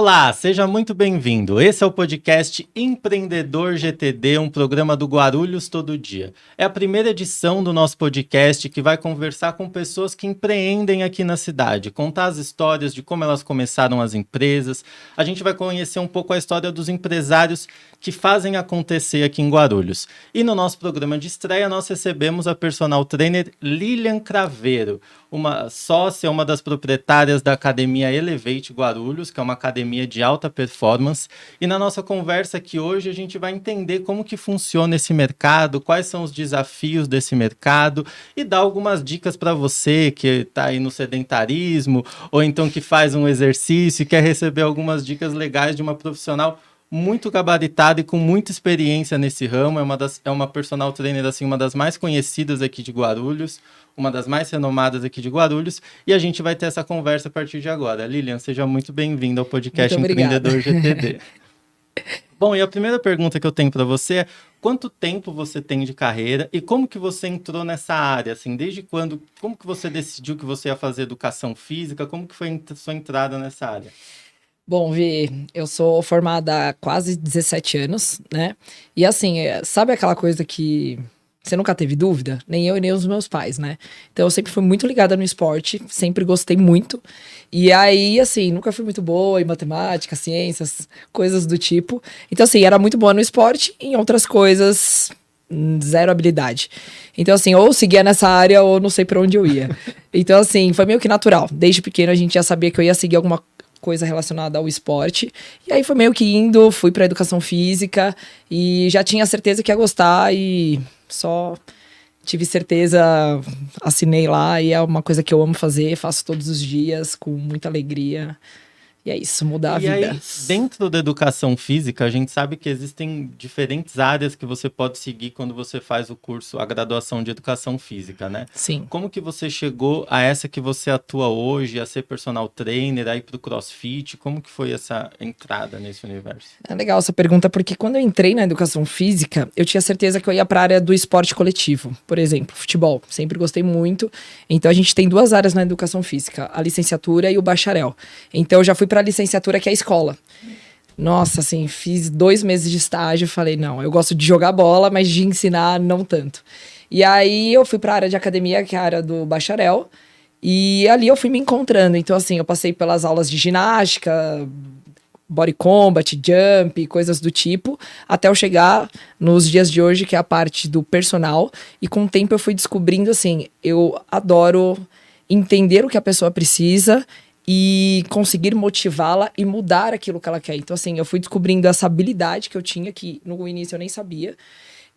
Olá, seja muito bem-vindo. Esse é o podcast Empreendedor GTD, um programa do Guarulhos Todo Dia. É a primeira edição do nosso podcast que vai conversar com pessoas que empreendem aqui na cidade, contar as histórias de como elas começaram as empresas. A gente vai conhecer um pouco a história dos empresários que fazem acontecer aqui em Guarulhos. E no nosso programa de estreia, nós recebemos a personal trainer Lilian Craveiro, uma sócia, uma das proprietárias da Academia Elevate Guarulhos, que é uma academia de alta performance. E na nossa conversa aqui hoje, a gente vai entender como que funciona esse mercado, quais são os desafios desse mercado e dar algumas dicas para você que está aí no sedentarismo ou então que faz um exercício e quer receber algumas dicas legais de uma profissional muito gabaritada e com muita experiência nesse ramo. É uma personal trainer, assim, uma das mais conhecidas aqui de Guarulhos, uma das mais renomadas aqui de Guarulhos, e a gente vai ter essa conversa a partir de agora. Lilian, seja muito bem-vinda ao podcast Empreendedor GTD. Bom, e a primeira pergunta que eu tenho para você é: quanto tempo você tem de carreira e como que você entrou nessa área? Assim, desde quando, como que você decidiu que você ia fazer educação física? Como que foi a sua entrada nessa área? Bom, Vi, eu sou formada há quase 17 anos, né? E assim, sabe aquela coisa que você nunca teve dúvida? Nem eu e nem os meus pais, né? Então eu sempre fui muito ligada no esporte, sempre gostei muito. E aí, assim, nunca fui muito boa em matemática, ciências, coisas do tipo. Então, assim, era muito boa no esporte, em outras coisas, zero habilidade. Então, assim, ou seguia nessa área ou não sei pra onde eu ia. Então, assim, foi meio que natural. Desde pequeno a gente já sabia que eu ia seguir alguma coisa relacionada ao esporte, e aí foi meio que indo, fui para educação física e já tinha certeza que ia gostar e só tive certeza, assinei lá e é uma coisa que eu amo fazer, faço todos os dias com muita alegria. E é isso, mudar a vida. E aí, dentro da educação física, a gente sabe que existem diferentes áreas que você pode seguir quando você faz o curso, a graduação de educação física, né? Sim. Como que você chegou a essa que você atua hoje, a ser personal trainer, a ir para o CrossFit? Como que foi essa entrada nesse universo? É legal essa pergunta, porque quando eu entrei na educação física, eu tinha certeza que eu ia para a área do esporte coletivo. Por exemplo, futebol. Sempre gostei muito. Então, a gente tem duas áreas na educação física, a licenciatura e o bacharel. Então, eu já fui para a licenciatura, que é a escola. Nossa, assim, fiz 2 meses de estágio e falei, não, eu gosto de jogar bola, mas de ensinar não tanto. E aí eu fui para a área de academia, que é a área do bacharel, e ali eu fui me encontrando. Então, assim, eu passei pelas aulas de ginástica, body combat, jump, coisas do tipo, até eu chegar nos dias de hoje, que é a parte do personal. E com o tempo eu fui descobrindo, assim, eu adoro entender o que a pessoa precisa e conseguir motivá-la e mudar aquilo que ela quer. Então, assim, eu fui descobrindo essa habilidade que eu tinha, que no início eu nem sabia,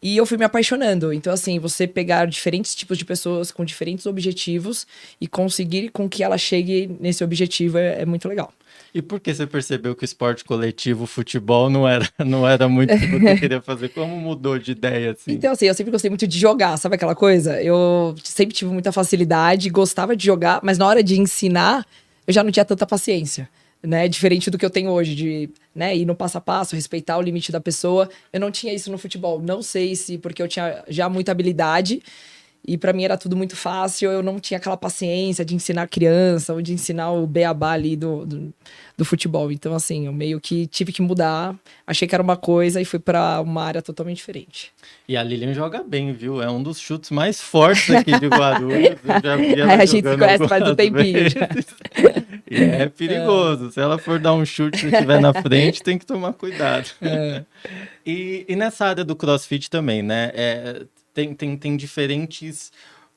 e eu fui me apaixonando. Então, assim, você pegar diferentes tipos de pessoas com diferentes objetivos e conseguir com que ela chegue nesse objetivo é muito legal. E por que você percebeu que o esporte coletivo, o futebol, não era muito o que você queria fazer? Como mudou de ideia, assim? Então, assim, eu sempre gostei muito de jogar, sabe aquela coisa? Eu sempre tive muita facilidade, gostava de jogar, mas na hora de ensinar, eu já não tinha tanta paciência, né? Diferente do que eu tenho hoje, de, né, ir no passo a passo, respeitar o limite da pessoa. Eu não tinha isso no futebol. Não sei se porque eu tinha já muita habilidade e pra mim era tudo muito fácil, eu não tinha aquela paciência de ensinar a criança ou de ensinar o beabá ali do futebol. Então, assim, eu meio que tive que mudar, achei que era uma coisa e fui pra uma área totalmente diferente. E a Lilian joga bem, viu? É um dos chutes mais fortes aqui de Guarulhos. Eu já vi ela A gente se conhece faz um tempinho já. E é perigoso. Se ela for dar um chute e estiver na frente, tem que tomar cuidado. E nessa área do CrossFit também, né? Tem diferentes...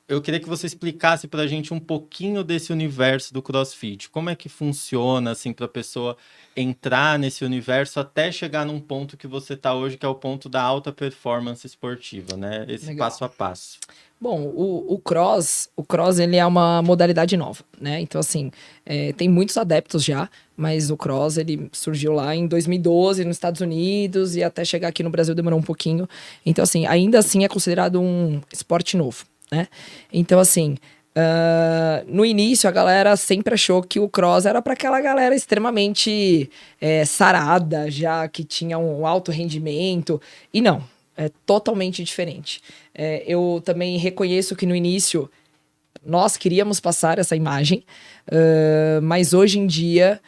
Eu queria que você explicasse para a gente um pouquinho desse universo do CrossFit. Como é que funciona, assim, para a pessoa entrar nesse universo até chegar num ponto que você está hoje, que é o ponto da alta performance esportiva, né? Esse Legal. passo a passo. Bom, o cross ele é uma modalidade nova, né? Então, assim, tem muitos adeptos já, mas o cross ele surgiu lá em 2012 nos Estados Unidos e até chegar aqui no Brasil demorou um pouquinho. Então, assim, ainda assim é considerado um esporte novo, né? Então, assim, no início a galera sempre achou que o cross era para aquela galera extremamente sarada, já que tinha um alto rendimento, e não. É totalmente diferente. Eu também reconheço que no início nós queríamos passar essa imagem, mas hoje em dia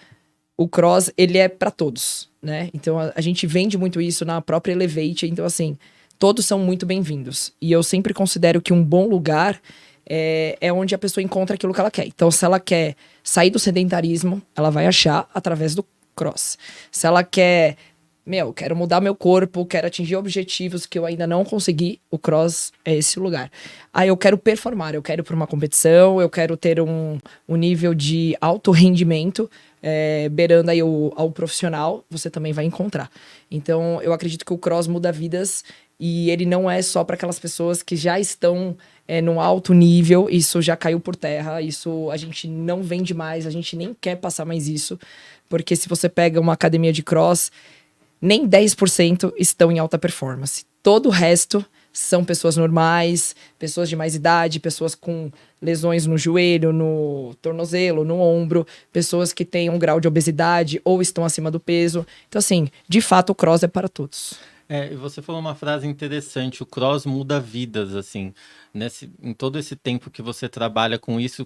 o cross, ele é para todos, né? Então, a gente vende muito isso na própria Elevate. Então, assim, todos são muito bem-vindos. E eu sempre considero que um bom lugar é onde a pessoa encontra aquilo que ela quer. Então, se ela quer sair do sedentarismo, ela vai achar através do cross. Se ela quer, quero mudar meu corpo, quero atingir objetivos que eu ainda não consegui, o cross é esse lugar. Aí eu quero performar, eu quero ir para uma competição, eu quero ter um nível de alto rendimento, beirando aí ao profissional, você também vai encontrar. Então, eu acredito que o cross muda vidas e ele não é só para aquelas pessoas que já estão num alto nível, isso já caiu por terra, isso a gente não vende mais, a gente nem quer passar mais isso, porque se você pega uma academia de cross, nem 10% estão em alta performance. Todo o resto são pessoas normais, pessoas de mais idade, pessoas com lesões no joelho, no tornozelo, no ombro, pessoas que têm um grau de obesidade ou estão acima do peso. Então, assim, de fato, o cross é para todos. E você falou uma frase interessante, o cross muda vidas, assim, em todo esse tempo que você trabalha com isso,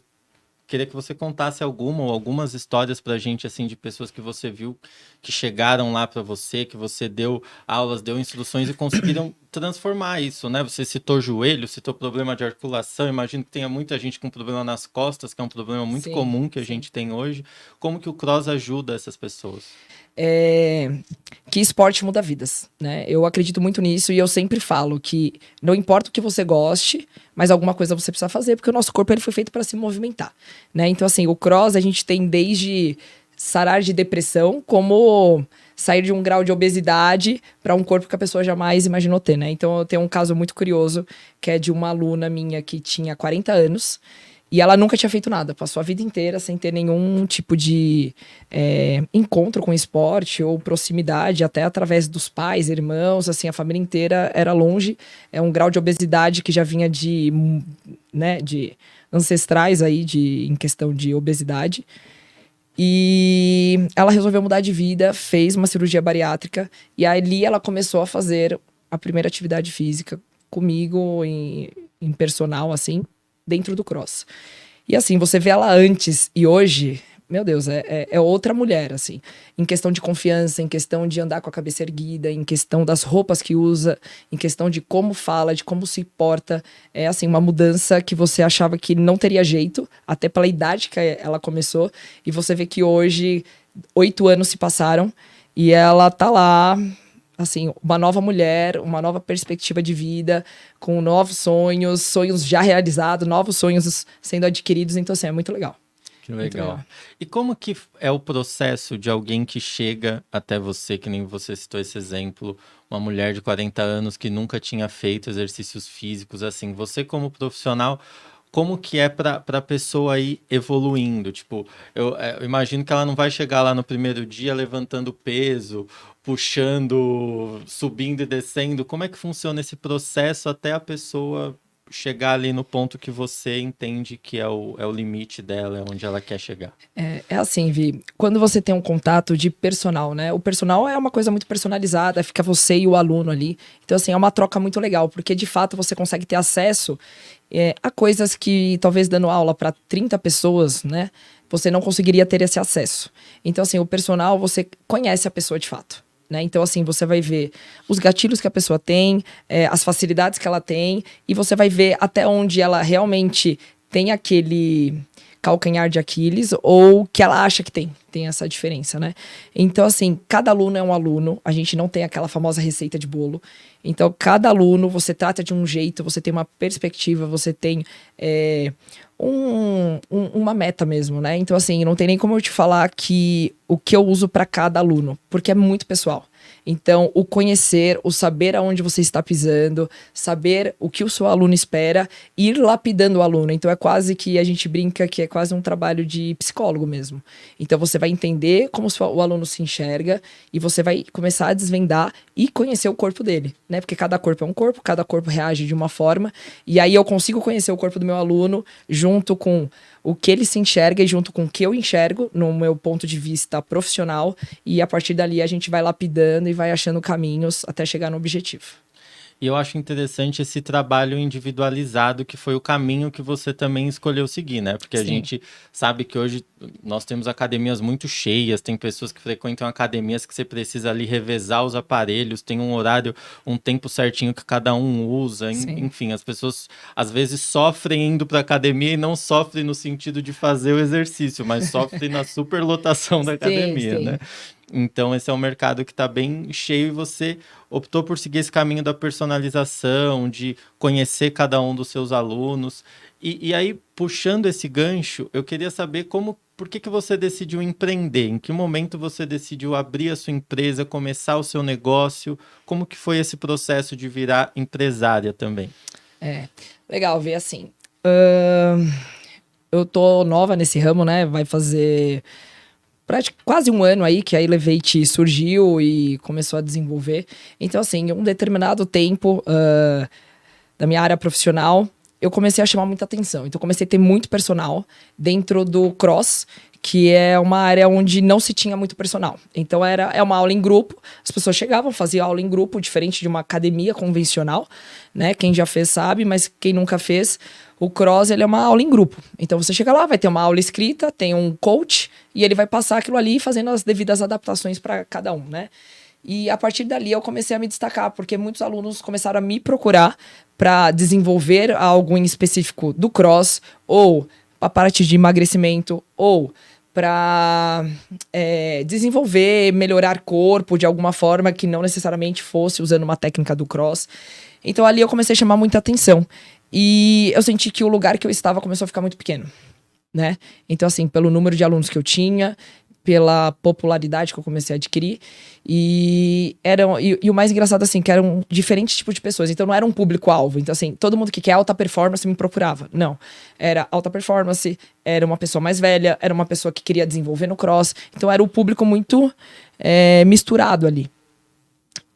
queria que você contasse alguma ou algumas histórias pra gente, assim, de pessoas que você viu que chegaram lá pra você, que você deu aulas, deu instruções e conseguiram transformar isso, né? Você citou joelho, citou problema de articulação, imagino que tenha muita gente com problema nas costas, que é um problema muito comum que a gente tem hoje. Como que o cross ajuda essas pessoas? Que esporte muda vidas, né? Eu acredito muito nisso e eu sempre falo que não importa o que você goste, mas alguma coisa você precisa fazer, porque o nosso corpo ele foi feito para se movimentar, né? Então, assim, o cross a gente tem desde sarar de depressão, como sair de um grau de obesidade para um corpo que a pessoa jamais imaginou ter, né? Então, eu tenho um caso muito curioso, que é de uma aluna minha que tinha 40 anos, e ela nunca tinha feito nada, passou a vida inteira sem ter nenhum tipo de encontro com esporte ou proximidade, até através dos pais, irmãos, assim, a família inteira era longe. É um grau de obesidade que já vinha de ancestrais aí, em questão de obesidade. E ela resolveu mudar de vida, fez uma cirurgia bariátrica, e ali ela começou a fazer a primeira atividade física comigo, em personal, assim, dentro do cross. E assim, você vê ela antes e hoje, meu Deus, é outra mulher, assim. Em questão de confiança, em questão de andar com a cabeça erguida, em questão das roupas que usa, em questão de como fala, de como se porta. É assim, uma mudança que você achava que não teria jeito, até pela idade que ela começou. E você vê que hoje, 8 anos se passaram e ela tá lá, assim, uma nova mulher, uma nova perspectiva de vida, com novos sonhos já realizados, novos sonhos sendo adquiridos. Então, assim, é muito legal. Que legal. E como que é o processo de alguém que chega até você, que nem você citou esse exemplo, uma mulher de 40 anos que nunca tinha feito exercícios físicos, assim, você como profissional, como que é para a pessoa ir evoluindo? Tipo, eu imagino que ela não vai chegar lá no primeiro dia levantando peso, puxando, subindo e descendo. Como é que funciona esse processo até a pessoa chegar ali no ponto que você entende que é o limite dela, é onde ela quer chegar? É assim, Vi, quando você tem um contato de personal, né? O personal é uma coisa muito personalizada, fica você e o aluno ali. Então, assim, é uma troca muito legal, porque de fato você consegue ter acesso a coisas que talvez dando aula para 30 pessoas, né? Você não conseguiria ter esse acesso. Então, assim, o personal, você conhece a pessoa de fato. Né? Então, assim, você vai ver os gatilhos que a pessoa tem, as facilidades que ela tem, e você vai ver até onde ela realmente tem aquele calcanhar de Aquiles ou que ela acha que tem essa diferença, né? Então, assim, cada aluno é um aluno, a gente não tem aquela famosa receita de bolo. Então, cada aluno você trata de um jeito, você tem uma perspectiva, você tem uma meta mesmo, né? Então, assim, não tem nem como eu te falar o que eu uso para cada aluno, porque é muito pessoal. Então, o conhecer, o saber aonde você está pisando, saber o que o seu aluno espera, ir lapidando o aluno. Então, é quase que a gente brinca que é quase um trabalho de psicólogo mesmo. Então, você vai entender como o aluno se enxerga e você vai começar a desvendar e conhecer o corpo dele, né? Porque cada corpo é um corpo, cada corpo reage de uma forma. E aí, eu consigo conhecer o corpo do meu aluno junto com o que ele se enxerga e junto com o que eu enxergo no meu ponto de vista profissional, e a partir dali a gente vai lapidando e vai achando caminhos até chegar no objetivo. E eu acho interessante esse trabalho individualizado, que foi o caminho que você também escolheu seguir, né? Porque a Sim. gente sabe que hoje nós temos academias muito cheias, tem pessoas que frequentam academias que você precisa ali revezar os aparelhos, tem um horário, um tempo certinho que cada um usa, Sim. enfim, as pessoas às vezes sofrem indo para academia e não sofrem no sentido de fazer o exercício, mas sofrem na superlotação da Sim, academia, né? sim. Então, esse é um mercado que está bem cheio e você optou por seguir esse caminho da personalização, de conhecer cada um dos seus alunos. E aí, puxando esse gancho, eu queria saber por que você decidiu empreender? Em que momento você decidiu abrir a sua empresa, começar o seu negócio? Como que foi esse processo de virar empresária também? Legal ver assim. Eu tô nova nesse ramo, né? Vai fazer quase um ano aí que a Elevate surgiu e começou a desenvolver. Então, assim, em um determinado tempo da minha área profissional, eu comecei a chamar muita atenção. Então, comecei a ter muito personal dentro do cross, que é uma área onde não se tinha muito personal. Então, é uma aula em grupo, as pessoas chegavam, faziam aula em grupo, diferente de uma academia convencional, né? Quem já fez sabe, mas quem nunca fez, o cross, ele é uma aula em grupo. Então, você chega lá, vai ter uma aula escrita, tem um coach, e ele vai passar aquilo ali, fazendo as devidas adaptações para cada um, né? E a partir dali eu comecei a me destacar, porque muitos alunos começaram a me procurar para desenvolver algo em específico do cross, ou a parte de emagrecimento, ou para desenvolver, melhorar corpo de alguma forma que não necessariamente fosse usando uma técnica do cross. Então ali eu comecei a chamar muita atenção. E eu senti que o lugar que eu estava começou a ficar muito pequeno, né? Então, assim, pelo número de alunos que eu tinha, pela popularidade que eu comecei a adquirir. E o mais engraçado, assim, que eram diferentes tipos de pessoas. Então, não era um público-alvo. Então, assim, todo mundo que quer alta performance me procurava. Não. Era alta performance, era uma pessoa mais velha, era uma pessoa que queria desenvolver no cross. Então, era o público muito misturado ali.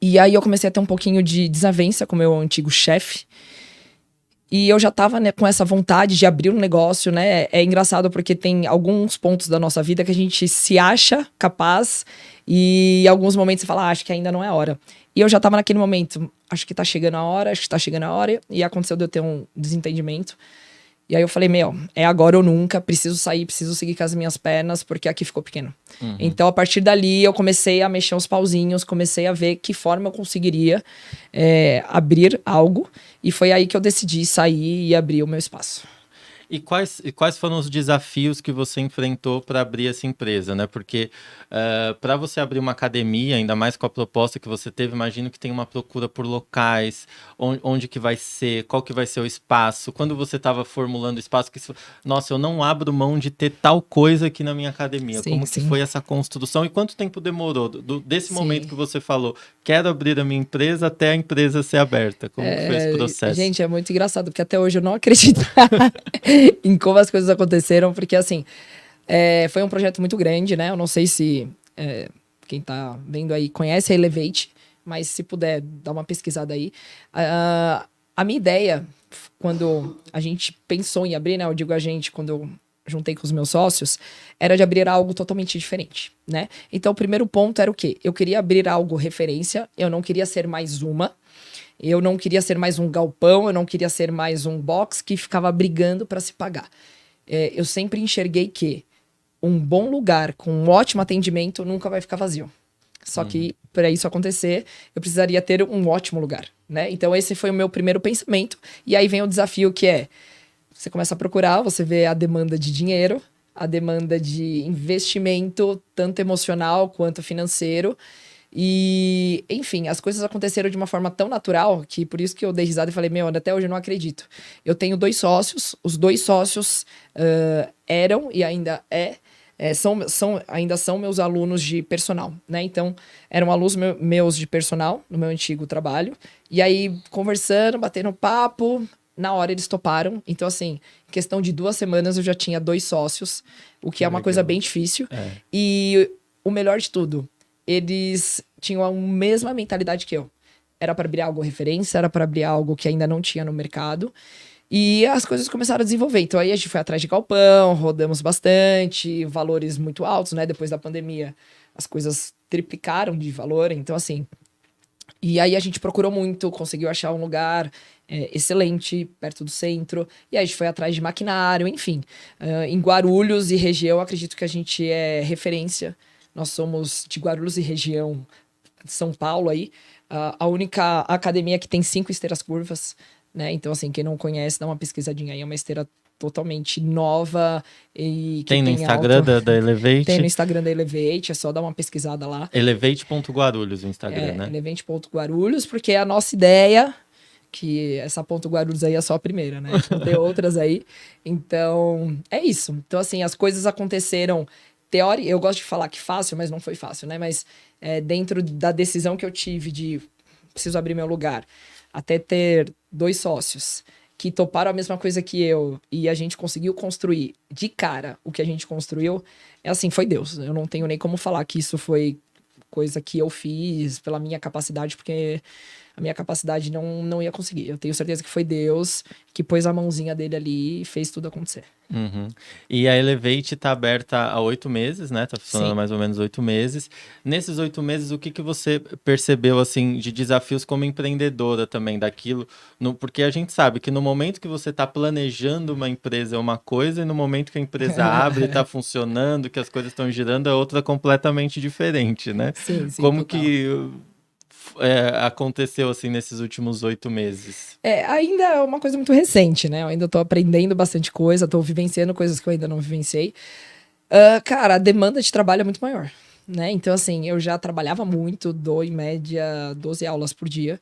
E aí, eu comecei a ter um pouquinho de desavença com o meu antigo chefe. E eu já tava, né, com essa vontade de abrir um negócio, né? É engraçado porque tem alguns pontos da nossa vida que a gente se acha capaz e em alguns momentos você fala, acho que ainda não é a hora. E eu já tava naquele momento, acho que tá chegando a hora, e aconteceu de eu ter um desentendimento. E aí eu falei, é agora ou nunca, preciso sair, preciso seguir com as minhas pernas, porque aqui ficou pequeno. Uhum. Então, a partir dali, eu comecei a mexer os pauzinhos, comecei a ver que forma eu conseguiria abrir algo. E foi aí que eu decidi sair e abrir o meu espaço. E quais foram os desafios que você enfrentou para abrir essa empresa, né? Porque para você abrir uma academia, ainda mais com a proposta que você teve, imagino que tem uma procura por locais, onde que vai ser, qual que vai ser o espaço. Quando você estava formulando o espaço, nossa, eu não abro mão de ter tal coisa aqui na minha academia. Sim, Como sim. que foi essa construção e quanto tempo demorou desse Sim. momento que você falou, quero abrir a minha empresa, até a empresa ser aberta? Como que foi esse processo? Gente, é muito engraçado, porque até hoje eu não acredito em como as coisas aconteceram, porque assim, foi um projeto muito grande, né? Eu não sei se quem tá vendo aí conhece a Elevate, mas se puder dar uma pesquisada aí. A minha ideia, quando a gente pensou em abrir, né? Eu digo a gente, quando eu juntei com os meus sócios, era de abrir algo totalmente diferente, né? Então, o primeiro ponto era o quê? Eu queria abrir algo referência, eu não queria ser mais uma. Eu não queria ser mais um galpão, eu não queria ser mais um box que ficava brigando para se pagar. Eu sempre enxerguei que um bom lugar com um ótimo atendimento nunca vai ficar vazio. Só que, para isso acontecer, eu precisaria ter um ótimo lugar, né? Então, esse foi o meu primeiro pensamento. E aí vem o desafio que você começa a procurar, você vê a demanda de dinheiro, a demanda de investimento, tanto emocional quanto financeiro. E, enfim, as coisas aconteceram de uma forma tão natural que por isso que eu dei risada e falei, até hoje eu não acredito. Eu tenho 2 sócios, os 2 sócios eram e ainda ainda são meus alunos de personal, né? Então, eram alunos meus de personal no meu antigo trabalho. E aí, conversando, batendo papo, na hora eles toparam. Então, assim, em questão de 2 semanas eu já tinha 2 sócios, o que é uma coisa bem difícil. E o melhor de tudo, eles tinham a mesma mentalidade que eu. Era para abrir algo referência, era para abrir algo que ainda não tinha no mercado. E as coisas começaram a desenvolver. Então aí a gente foi atrás de galpão, rodamos bastante, valores muito altos, né? Depois da pandemia, as coisas triplicaram de valor. Então, assim, E aí a gente procurou muito, conseguiu achar um lugar excelente, perto do centro. E aí a gente foi atrás de maquinário, enfim. Em Guarulhos e região, acredito que a gente é referência. Nós somos de Guarulhos e região de São Paulo aí. A única academia que tem 5 esteiras curvas, né? Então, assim, quem não conhece, dá uma pesquisadinha aí. É uma esteira totalmente nova e que Tem no Instagram da Elevate? Tem no Instagram da Elevate, é só dar uma pesquisada lá. Elevate.guarulhos no Instagram, né? Elevate.guarulhos, porque a nossa ideia, que essa ponto Guarulhos aí é só a primeira, né? Vão ter outras aí. Então, é isso. Então, assim, as coisas aconteceram... Eu gosto de falar que fácil, mas não foi fácil, né? Mas dentro da decisão que eu tive de preciso abrir meu lugar, até ter 2 sócios que toparam a mesma coisa que eu e a gente conseguiu construir de cara o que a gente construiu, foi Deus. Eu não tenho nem como falar que isso foi coisa que eu fiz pela minha capacidade, porque a minha capacidade não ia conseguir. Eu tenho certeza que foi Deus que pôs a mãozinha dele ali e fez tudo acontecer. Uhum. E a Elevate está aberta há 8 meses, né? Tá funcionando mais ou menos 8 meses. Nesses 8 meses, o que você percebeu, assim, de desafios como empreendedora também daquilo? Porque a gente sabe que no momento que você está planejando uma empresa é uma coisa, e no momento que a empresa abre, está funcionando, que as coisas estão girando, é outra completamente diferente, né? Sim, Como total. que aconteceu, assim, nesses últimos 8 meses? Ainda é uma coisa muito recente, né? Eu ainda tô aprendendo bastante coisa, tô vivenciando coisas que eu ainda não vivenciei. Cara, a demanda de trabalho é muito maior, né? Então, assim, eu já trabalhava muito, dou em média 12 aulas por dia.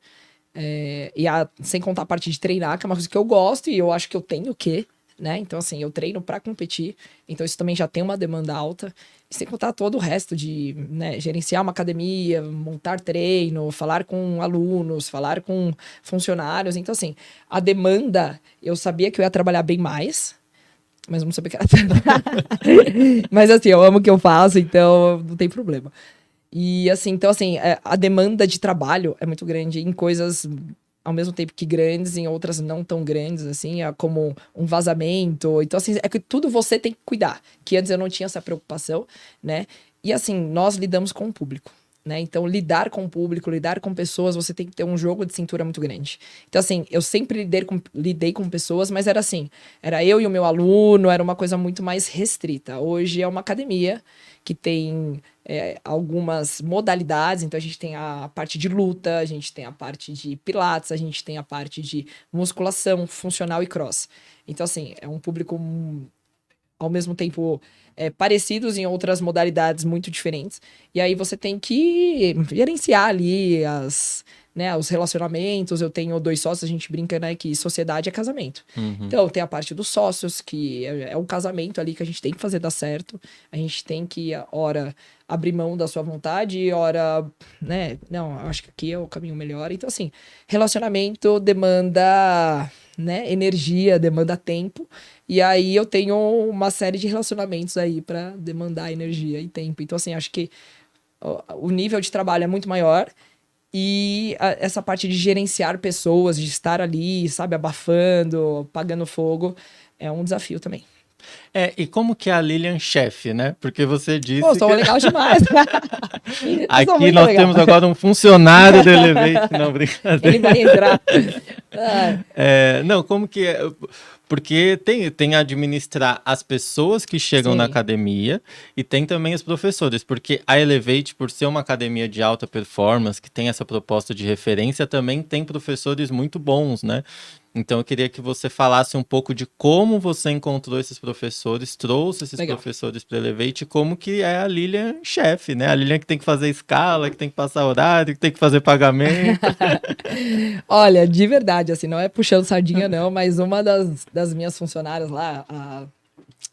Sem contar a parte de treinar, que é uma coisa que eu gosto e eu acho que eu tenho que, né? Então, assim, eu treino pra competir. Então, isso também já tem uma demanda alta. E sem contar todo o resto de, né, gerenciar uma academia, montar treino, falar com alunos, falar com funcionários. Então, assim, a demanda, eu sabia que eu ia trabalhar bem mais, mas não sabia que era Mas, assim, eu amo o que eu faço, então não tem problema. E, assim, então, assim, a demanda de trabalho é muito grande em coisas ao mesmo tempo que grandes, em outras não tão grandes, assim, como um vazamento. Então, assim, é que tudo você tem que cuidar, que antes eu não tinha essa preocupação, né? E, assim, nós lidamos com o público, né? Então, lidar com o público, lidar com pessoas, você tem que ter um jogo de cintura muito grande. Então, assim, eu sempre lidei com pessoas, mas era assim, era eu e o meu aluno, era uma coisa muito mais restrita. Hoje é uma academia que tem algumas modalidades, então a gente tem a parte de luta, a gente tem a parte de pilates, a gente tem a parte de musculação, funcional e cross. Então, assim, é um público ao mesmo tempo parecidos em outras modalidades muito diferentes. E aí você tem que gerenciar ali os relacionamentos. Eu tenho 2 sócios, a gente brinca, né, que sociedade é casamento. Uhum. Então, tem a parte dos sócios, que é um casamento ali que a gente tem que fazer dar certo. A gente tem que, ora, abrir mão da sua vontade, ora, né, não, acho que aqui é o caminho melhor. Então, assim, relacionamento demanda, né, energia, demanda tempo. E aí eu tenho uma série de relacionamentos aí para demandar energia e tempo. Então, assim, acho que o nível de trabalho é muito maior. E essa parte de gerenciar pessoas, de estar ali, sabe, abafando, pagando fogo, é um desafio também. E como que é a Lilian chefe, né? Porque você disse Pô, sou legal demais. Aqui nós temos agora um funcionário do Elevate. Não, brincadeira. Ele vai entrar. Não, como que é? Porque tem administrar as pessoas que chegam na academia e tem também os professores, porque a Elevate, por ser uma academia de alta performance, que tem essa proposta de referência, também tem professores muito bons, né? Então eu queria que você falasse um pouco de como você encontrou esses professores, trouxe esses professores para o Elevate, e como que é a Lilian chefe, né? A Lilian que tem que fazer escala, que tem que passar horário, que tem que fazer pagamento. Olha, de verdade, assim, não é puxando sardinha não, mas uma das minhas funcionárias lá,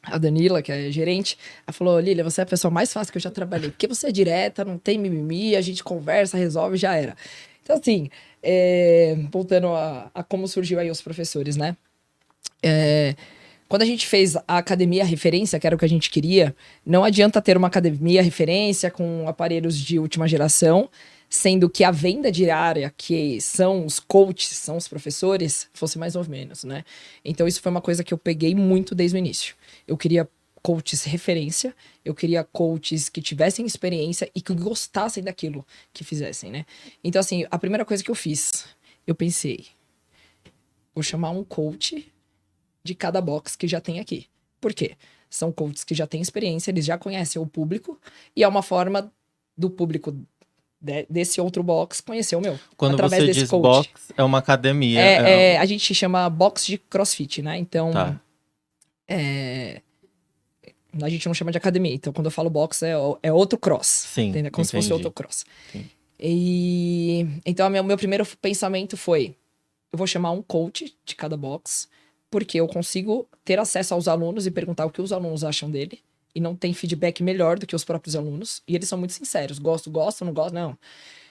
a Danila, que é gerente, ela falou: Lília, você é a pessoa mais fácil que eu já trabalhei, porque você é direta, não tem mimimi, a gente conversa, resolve, já era. Então, assim, voltando a como surgiu aí os professores, né? Quando a gente fez a academia referência, que era o que a gente queria, não adianta ter uma academia referência com aparelhos de última geração, sendo que a venda diária, que são os coaches, são os professores, fosse mais ou menos, né? Então isso foi uma coisa que eu peguei muito desde o início. Eu queria coaches referência, eu queria coaches que tivessem experiência e que gostassem daquilo que fizessem, né? Então, assim, a primeira coisa que eu fiz, eu pensei, vou chamar um coach de cada box que já tem aqui. Por quê? São coaches que já têm experiência, eles já conhecem o público, e é uma forma do público desse outro box conhecer o meu. Quando através você desse diz coach. box, é uma academia. A gente chama box de CrossFit, né? Então, Tá. a gente não chama de academia. Então, quando eu falo box, é outro cross. Sim, entendeu? Como se fosse entendi. outro cross. Sim. E então, meu primeiro pensamento foi: eu vou chamar um coach de cada box, porque eu consigo ter acesso aos alunos e perguntar o que os alunos acham dele. E não tem feedback melhor do que os próprios alunos. E eles são muito sinceros. Gosto, não gosto, não.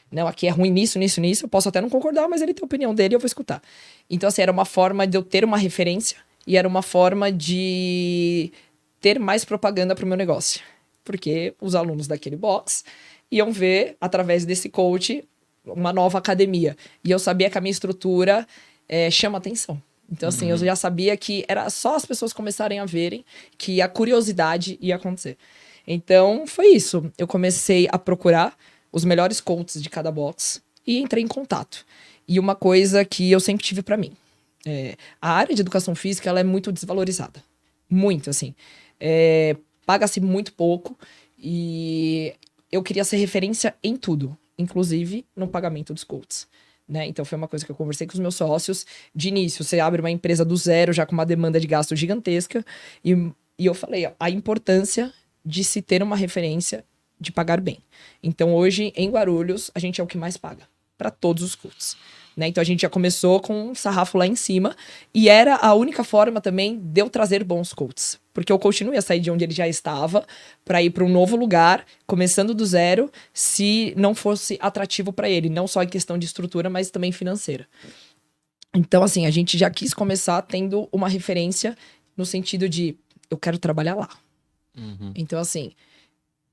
Não, aqui é ruim nisso. Eu posso até não concordar, mas ele tem a opinião dele e eu vou escutar. Então, assim, era uma forma de eu ter uma referência e era uma forma de ter mais propaganda para o meu negócio. Porque os alunos daquele box iam ver, através desse coach, uma nova academia. E eu sabia que a minha estrutura chama atenção. Então, assim, eu já sabia que era só as pessoas começarem a verem que a curiosidade ia acontecer. Então, foi isso. Eu comecei a procurar os melhores coaches de cada box e entrei em contato. E uma coisa que eu sempre tive pra mim. A área de educação física, ela é muito desvalorizada. Muito, assim. Paga-se muito pouco e eu queria ser referência em tudo, inclusive no pagamento dos coaches. Né? Então foi uma coisa que eu conversei com os meus sócios. De início, você abre uma empresa do zero, já com uma demanda de gasto gigantesca. E eu falei a importância de se ter uma referência de pagar bem. Então hoje, em Guarulhos, a gente é o que mais paga para todos os coaches. Né? Então a gente já começou com um sarrafo lá em cima. E era a única forma também de eu trazer bons coaches. Porque o coach não ia sair de onde ele já estava para ir para um novo lugar, começando do zero, se não fosse atrativo para ele. Não só em questão de estrutura, mas também financeira. Então, assim, a gente já quis começar tendo uma referência no sentido de, eu quero trabalhar lá. Então, assim,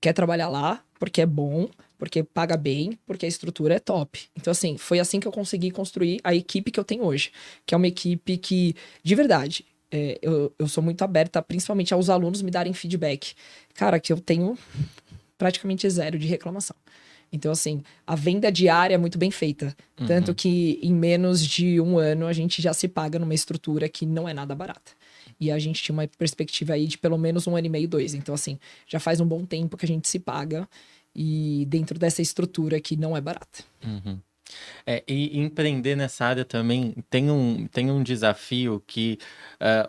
quer trabalhar lá porque é bom, porque paga bem, porque a estrutura é top. Então, assim, foi assim que eu consegui construir a equipe que eu tenho hoje. Que é uma equipe que, de verdade, eu sou muito aberta, principalmente aos alunos me darem feedback. Cara, que eu tenho praticamente zero de reclamação. Então, assim, a venda diária é muito bem feita. Tanto que em menos de um ano a gente já se paga numa estrutura que não é nada barata. E a gente tinha uma perspectiva aí de pelo menos 1 ano e meio, 2. Então, assim, já faz um bom tempo que a gente se paga e dentro dessa estrutura que não é barata. E empreender nessa área também tem um desafio que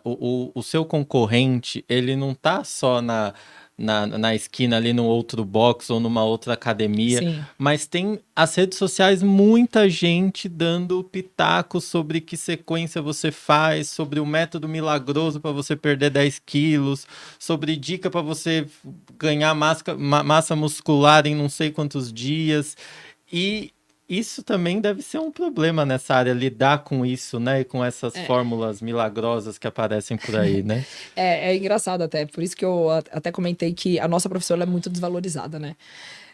o seu concorrente, ele não tá só na esquina ali no outro box ou numa outra academia, Sim. mas tem as redes sociais, muita gente dando pitaco sobre que sequência você faz, sobre o método milagroso para você perder 10 quilos, sobre dica para você ganhar massa muscular em não sei quantos dias. E isso também deve ser um problema nessa área, lidar com isso, né? E com essas fórmulas milagrosas que aparecem por aí, né? É engraçado até, por isso que eu até comentei que a nossa profissão ela é muito desvalorizada, né?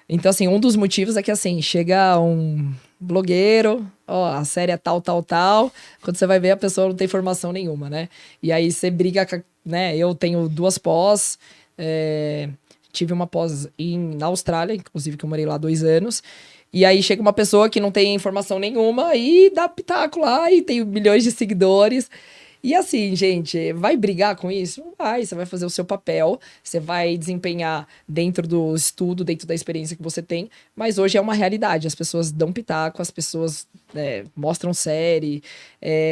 Então, assim, um dos motivos é que, assim, chega um blogueiro, ó, a série é tal, tal, tal, quando você vai ver a pessoa não tem formação nenhuma, né? E aí você briga, né? Eu tenho 2 pós, tive uma pós na Austrália, inclusive que eu morei lá 2 anos, e aí chega uma pessoa que não tem informação nenhuma e dá pitaco lá e tem milhões de seguidores. E assim, gente, vai brigar com isso? Não vai, você vai fazer o seu papel, você vai desempenhar dentro do estudo, dentro da experiência que você tem, mas hoje é uma realidade, as pessoas dão pitaco, as pessoas mostram série,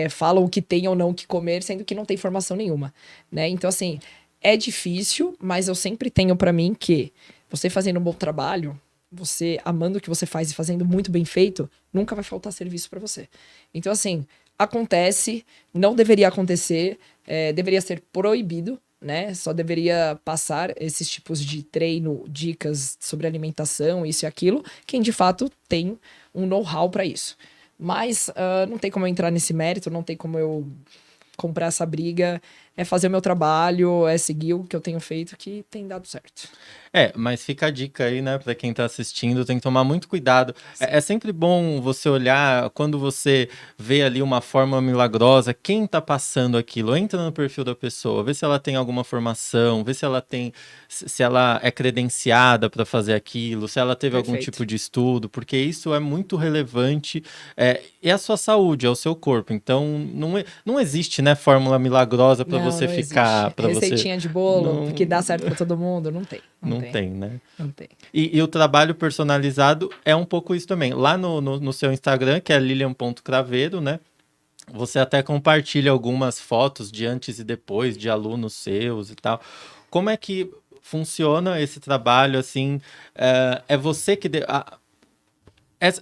falam o que tem ou não que comer, sendo que não tem informação nenhuma, né? Então, assim, é difícil, mas eu sempre tenho pra mim que você fazendo um bom trabalho, você amando o que você faz e fazendo muito bem feito, nunca vai faltar serviço pra você. Então, assim, acontece, não deveria acontecer, deveria ser proibido, né? Só deveria passar esses tipos de treino, dicas sobre alimentação, isso e aquilo, quem de fato tem um know-how pra isso. Mas não tem como eu entrar nesse mérito, não tem como eu comprar essa briga, é fazer o meu trabalho, é seguir o que eu tenho feito que tem dado certo. Mas fica a dica aí, né, para quem tá assistindo, tem que tomar muito cuidado. É sempre bom você olhar, quando você vê ali uma fórmula milagrosa, quem tá passando aquilo, entra no perfil da pessoa, vê se ela tem alguma formação, vê se ela tem, se ela é credenciada para fazer aquilo, se ela teve algum Perfeito. tipo de estudo, porque isso é muito relevante, é a sua saúde, é o seu corpo. Então, não existe, né, fórmula milagrosa para Não, você não existe. ficar, para você Receitinha de bolo, não, que dá certo pra todo mundo, não tem. Não não tem. tem, né? Não tem. E o trabalho personalizado é um pouco isso também. Lá no seu Instagram, que é lilian.craveiro, né? Você até compartilha algumas fotos de antes e depois de alunos seus e tal. Como é que funciona esse trabalho, assim? É você que...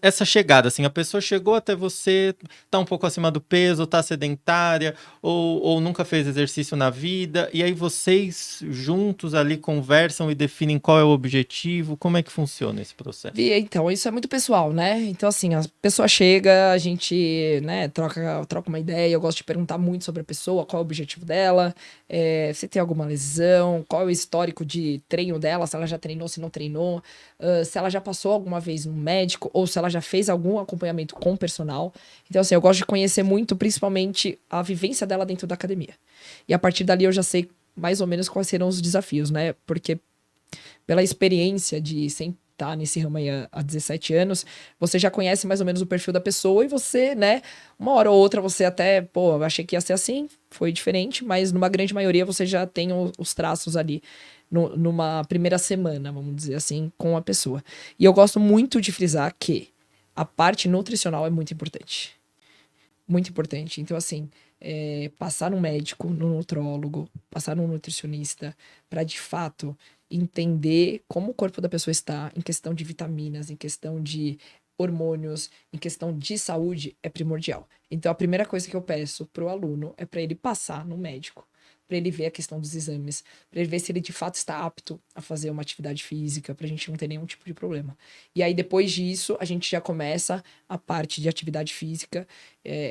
Essa chegada, assim, a pessoa chegou até você, tá um pouco acima do peso, tá sedentária, ou nunca fez exercício na vida, e aí vocês juntos ali conversam e definem qual é o objetivo, como é que funciona esse processo? Então, isso é muito pessoal, né? Então, assim, a pessoa chega, a gente, né, troca uma ideia. Eu gosto de perguntar muito sobre a pessoa, qual é o objetivo dela, se tem alguma lesão, qual é o histórico de treino dela, se ela já treinou, se não treinou, se ela já passou alguma vez no médico, ou se ela já fez algum acompanhamento com o personal. Então, assim, eu gosto de conhecer muito, principalmente, a vivência dela dentro da academia. E a partir dali eu já sei mais ou menos quais serão os desafios, né? Porque pela experiência de sempre estar nesse ramo aí há 17 anos, você já conhece mais ou menos o perfil da pessoa e você, né, uma hora ou outra você até, pô, eu achei que ia ser assim, foi diferente, mas numa grande maioria você já tem os traços ali numa primeira semana, vamos dizer assim, com a pessoa. E eu gosto muito de frisar que a parte nutricional é muito importante. Muito importante. Então, assim, passar no médico, no nutrólogo, passar no nutricionista, para de fato entender como o corpo da pessoa está em questão de vitaminas, em questão de hormônios, em questão de saúde, é primordial. Então, a primeira coisa que eu peço pro aluno é para ele passar no médico, para ele ver a questão dos exames, para ele ver se ele de fato está apto a fazer uma atividade física, para a gente não ter nenhum tipo de problema. E aí, depois disso, a gente já começa a parte de atividade física,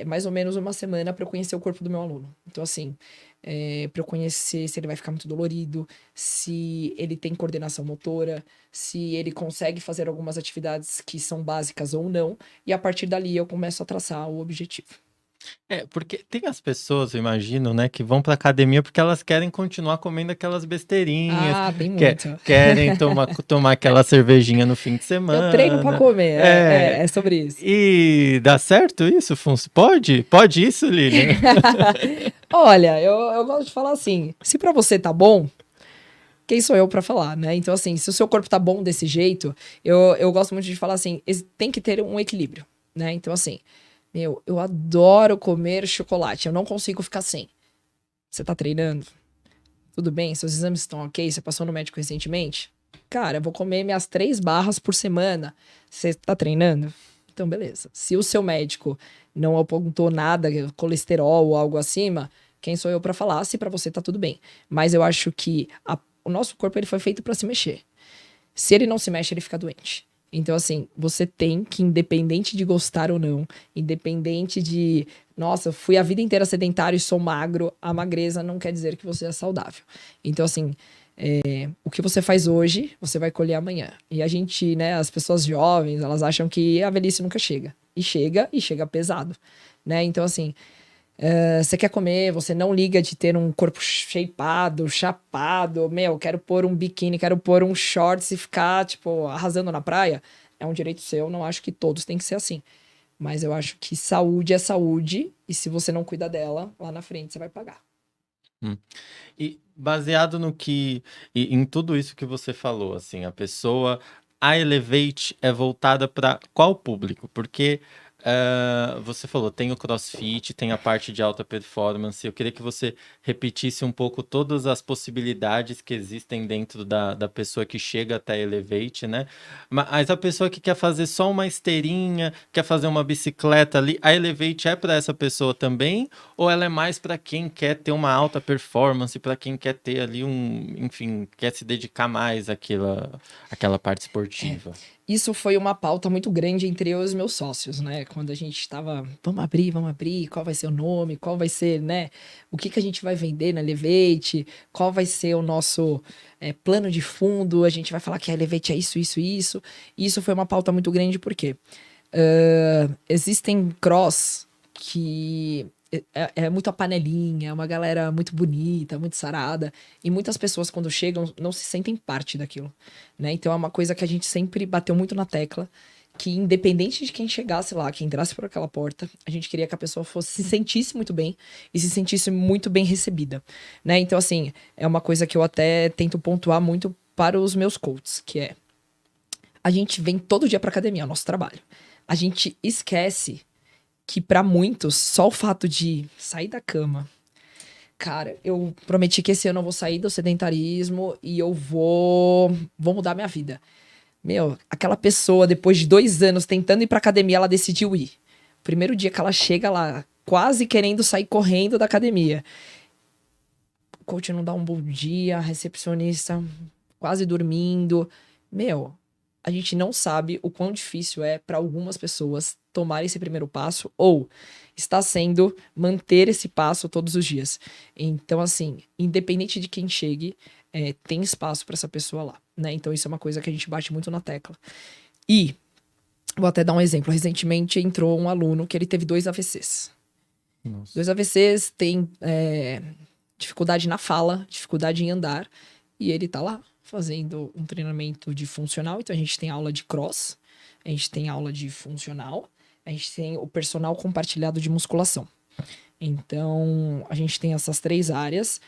mais ou menos uma semana para eu conhecer o corpo do meu aluno. Então, assim, para eu conhecer se ele vai ficar muito dolorido, se ele tem coordenação motora, se ele consegue fazer algumas atividades que são básicas ou não, e a partir dali eu começo a traçar o objetivo. Porque tem as pessoas, eu imagino, né, que vão pra academia porque elas querem continuar comendo aquelas besteirinhas, Ah, tem que- muito. querem tomar aquela cervejinha no fim de Eu treino para semana. comer, É, é sobre isso. e dá certo isso? Pode? Pode isso, Lilian? Olha, eu gosto de falar assim, se pra você tá bom, quem sou eu pra falar, né? Então, assim, se o seu corpo tá bom desse jeito, eu gosto muito de falar assim, tem que ter um equilíbrio, né? Então, assim, eu adoro comer chocolate, eu não consigo ficar sem. Você tá treinando? Tudo bem? Seus exames estão ok? Você passou no médico recentemente? Cara, eu vou comer minhas 3 barras por semana. Você tá treinando? Então, beleza. Se o seu médico não apontou nada, colesterol ou algo acima, quem sou eu pra falar se pra você tá tudo bem? Mas eu acho que o nosso corpo ele foi feito pra se mexer. Se ele não se mexe, ele fica doente. Então, assim, você tem que, independente de gostar ou não, independente de, nossa, eu fui a vida inteira sedentário e sou magro, a magreza não quer dizer que você é saudável. Então, assim, o que você faz hoje, você vai colher amanhã. E a gente, né, as pessoas jovens, elas acham que a velhice nunca chega. E chega pesado, né? Então, assim, você quer comer, você não liga de ter um corpo shapeado, chapado, quero pôr um biquíni, quero pôr um shorts e ficar, tipo, arrasando na praia. É um direito seu, não acho que todos têm que ser assim. Mas eu acho que saúde é saúde, e se você não cuida dela, lá na frente você vai pagar. E baseado no que, e em tudo isso que você falou, assim, a Elevate é voltada para qual público? Porque você falou, tem o CrossFit, tem a parte de alta performance. Eu queria que você repetisse um pouco todas as possibilidades que existem dentro da pessoa que chega até a Elevate, né? Mas a pessoa que quer fazer só uma esteirinha, quer fazer uma bicicleta ali, a Elevate é para essa pessoa também? Ou ela é mais para quem quer ter uma alta performance, para quem quer ter ali enfim, quer se dedicar mais àquela parte esportiva? Isso foi uma pauta muito grande entre eu e os meus sócios, né? Quando a gente estava, vamos abrir, qual vai ser o nome, qual vai ser, né? O que a gente vai vender na Elevate, qual vai ser o nosso plano de fundo, a gente vai falar que a Elevate é isso, isso, isso. E isso foi uma pauta muito grande porque existem cross que é muito a panelinha, é uma galera muito bonita, muito sarada. E muitas pessoas, quando chegam, não se sentem parte daquilo, né? Então é uma coisa que a gente sempre bateu muito na tecla, que independente de quem chegasse lá, quem entrasse por aquela porta, a gente queria que a pessoa se sentisse muito bem e se sentisse muito bem recebida, né? Então, assim, é uma coisa que eu até tento pontuar muito para os meus coaches, que é: a gente vem todo dia pra academia, é o nosso trabalho. A gente esquece que para muitos, só o fato de sair da cama... Cara, eu prometi que esse ano eu vou sair do sedentarismo e eu vou mudar minha vida. Meu, aquela pessoa, depois de 2 anos tentando ir pra academia, ela decidiu ir. Primeiro dia que ela chega lá, quase querendo sair correndo da academia. O coach não dá um bom dia, a recepcionista quase dormindo. Meu, a gente não sabe o quão difícil é para algumas pessoas tomar esse primeiro passo ou está sendo manter esse passo todos os dias. Então, assim, independente de quem chegue, tem espaço para essa pessoa lá, né? Então, isso é uma coisa que a gente bate muito na tecla. E vou até dar um exemplo. Recentemente entrou um aluno que ele teve 2 AVCs. Nossa. 2 AVCs, tem dificuldade na fala, dificuldade em andar, e ele tá lá fazendo um treinamento de funcional. Então a gente tem aula de cross, a gente tem aula de funcional, a gente tem o personal compartilhado de musculação. Então a gente tem essas 3 áreas.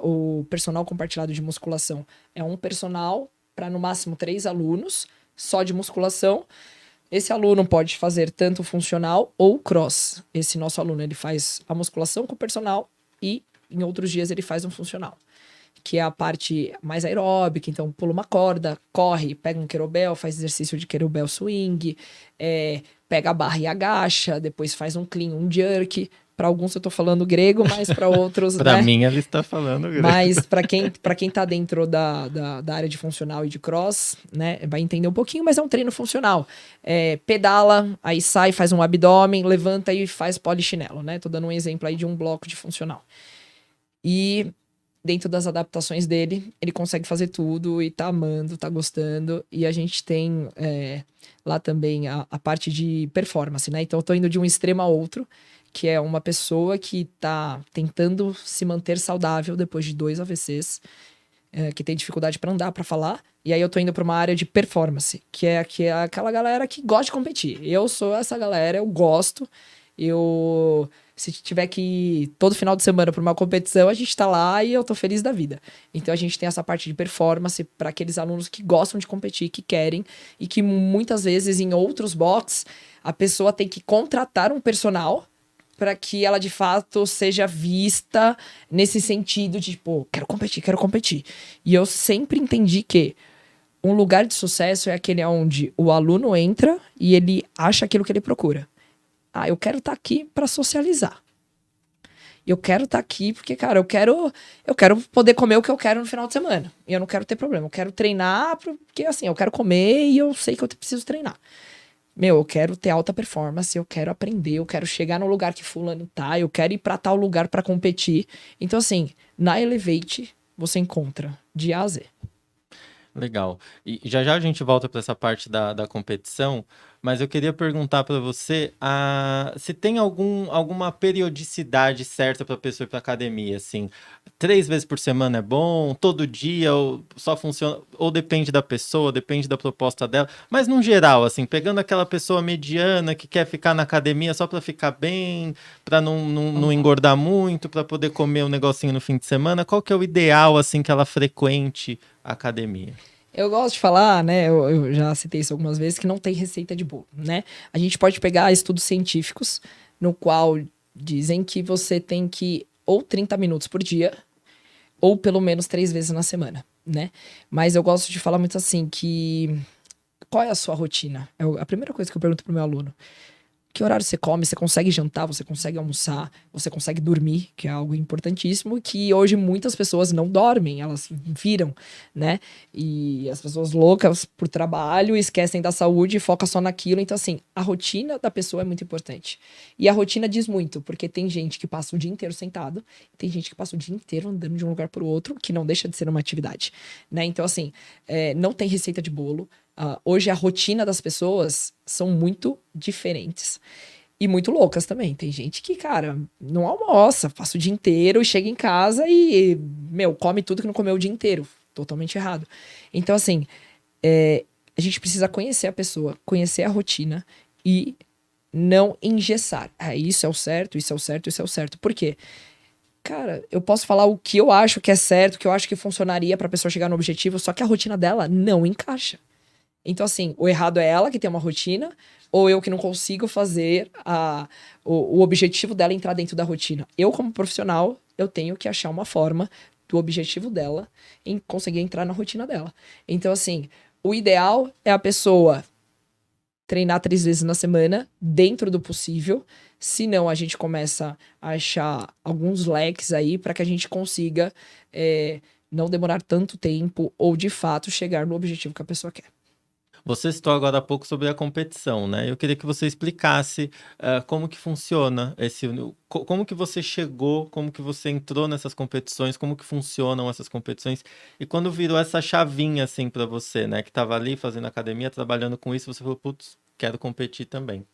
O personal compartilhado de musculação é um personal para no máximo 3 alunos, só de musculação. Esse aluno pode fazer tanto funcional ou cross. Esse nosso aluno, ele faz a musculação com o personal e em outros dias ele faz um funcional, que é a parte mais aeróbica. Então pula uma corda, corre, pega um kettlebell, faz exercício de kettlebell swing, pega a barra e agacha, depois faz um clean, um jerk. Para alguns eu tô falando grego, mas para outros, Para né? mim ela está falando grego. Mas para quem tá dentro da área de funcional e de cross, né, vai entender um pouquinho, mas é um treino funcional. Pedala, aí sai, faz um abdômen, levanta e faz polichinelo, né? Tô dando um exemplo aí de um bloco de funcional. E dentro das adaptações dele, ele consegue fazer tudo e tá amando, tá gostando. E a gente tem lá também a parte de performance, né? Então eu tô indo de um extremo a outro, que é uma pessoa que tá tentando se manter saudável depois de 2 AVCs, que tem dificuldade para andar, para falar. E aí eu tô indo para uma área de performance, que é aquela galera que gosta de competir. Eu sou essa galera, eu gosto. Se tiver que ir todo final de semana para uma competição, a gente tá lá e eu tô feliz da vida. Então a gente tem essa parte de performance para aqueles alunos que gostam de competir, que querem, e que muitas vezes em outros box a pessoa tem que contratar um personal para que ela de fato seja vista nesse sentido de, pô, quero competir. E eu sempre entendi que um lugar de sucesso é aquele onde o aluno entra e ele acha aquilo que ele procura. Ah, eu quero estar aqui para socializar. Eu quero estar aqui porque, cara, eu quero poder comer o que eu quero no final de semana. E eu não quero ter problema. Eu quero treinar porque, assim, eu quero comer e eu sei que eu preciso treinar. Eu quero ter alta performance, eu quero aprender, eu quero chegar no lugar que fulano tá, eu quero ir pra tal lugar pra competir. Então, assim, na Elevate, você encontra de A a Z. Legal. E já a gente volta para essa parte da competição, mas eu queria perguntar para você se tem alguma periodicidade certa para a pessoa ir para academia, assim, 3 vezes por semana é bom, todo dia, ou só funciona, ou depende da pessoa, depende da proposta dela, mas no geral, assim, pegando aquela pessoa mediana que quer ficar na academia só para ficar bem, para não engordar muito, para poder comer um negocinho no fim de semana, qual que é o ideal, assim, que ela frequente a academia? Eu gosto de falar, né, eu já citei isso algumas vezes, que não tem receita de bolo, né? A gente pode pegar estudos científicos, no qual dizem que você tem que ou 30 minutos por dia, ou pelo menos 3 vezes na semana, né? Mas eu gosto de falar muito assim, que qual é a sua rotina? A primeira coisa que eu pergunto pro meu aluno: o que horário você come, você consegue jantar, você consegue almoçar, você consegue dormir, que é algo importantíssimo, que hoje muitas pessoas não dormem, elas viram, né? E as pessoas loucas por trabalho esquecem da saúde e focam só naquilo. Então, assim, a rotina da pessoa é muito importante. E a rotina diz muito, porque tem gente que passa o dia inteiro sentado, tem gente que passa o dia inteiro andando de um lugar para o outro, que não deixa de ser uma atividade, né? Então, assim, não tem receita de bolo. Hoje a rotina das pessoas são muito diferentes. E muito loucas também. Tem gente que, cara, não almoça, passa o dia inteiro e chega em casa e, come tudo que não comeu o dia inteiro. Totalmente errado. Então, assim, a gente precisa conhecer a pessoa, conhecer a rotina e não engessar. Isso é o certo, isso é o certo, isso é o certo. Por quê? Cara, eu posso falar o que eu acho que é certo, o que eu acho que funcionaria pra pessoa chegar no objetivo, só que a rotina dela não encaixa. Então, assim, o errado é ela que tem uma rotina, ou eu que não consigo fazer o objetivo dela entrar dentro da rotina. Eu, como profissional, eu tenho que achar uma forma do objetivo dela em conseguir entrar na rotina dela. Então, assim, o ideal é a pessoa treinar 3 vezes na semana, dentro do possível. Senão, a gente começa a achar alguns leques aí para que a gente consiga não demorar tanto tempo ou, de fato, chegar no objetivo que a pessoa quer. Você citou agora há pouco sobre a competição, né? Eu queria que você explicasse como que funciona como que você chegou, como que você entrou nessas competições, como que funcionam essas competições e quando virou essa chavinha assim para você, né? Que estava ali fazendo academia, trabalhando com isso, você falou, putz, quero competir também.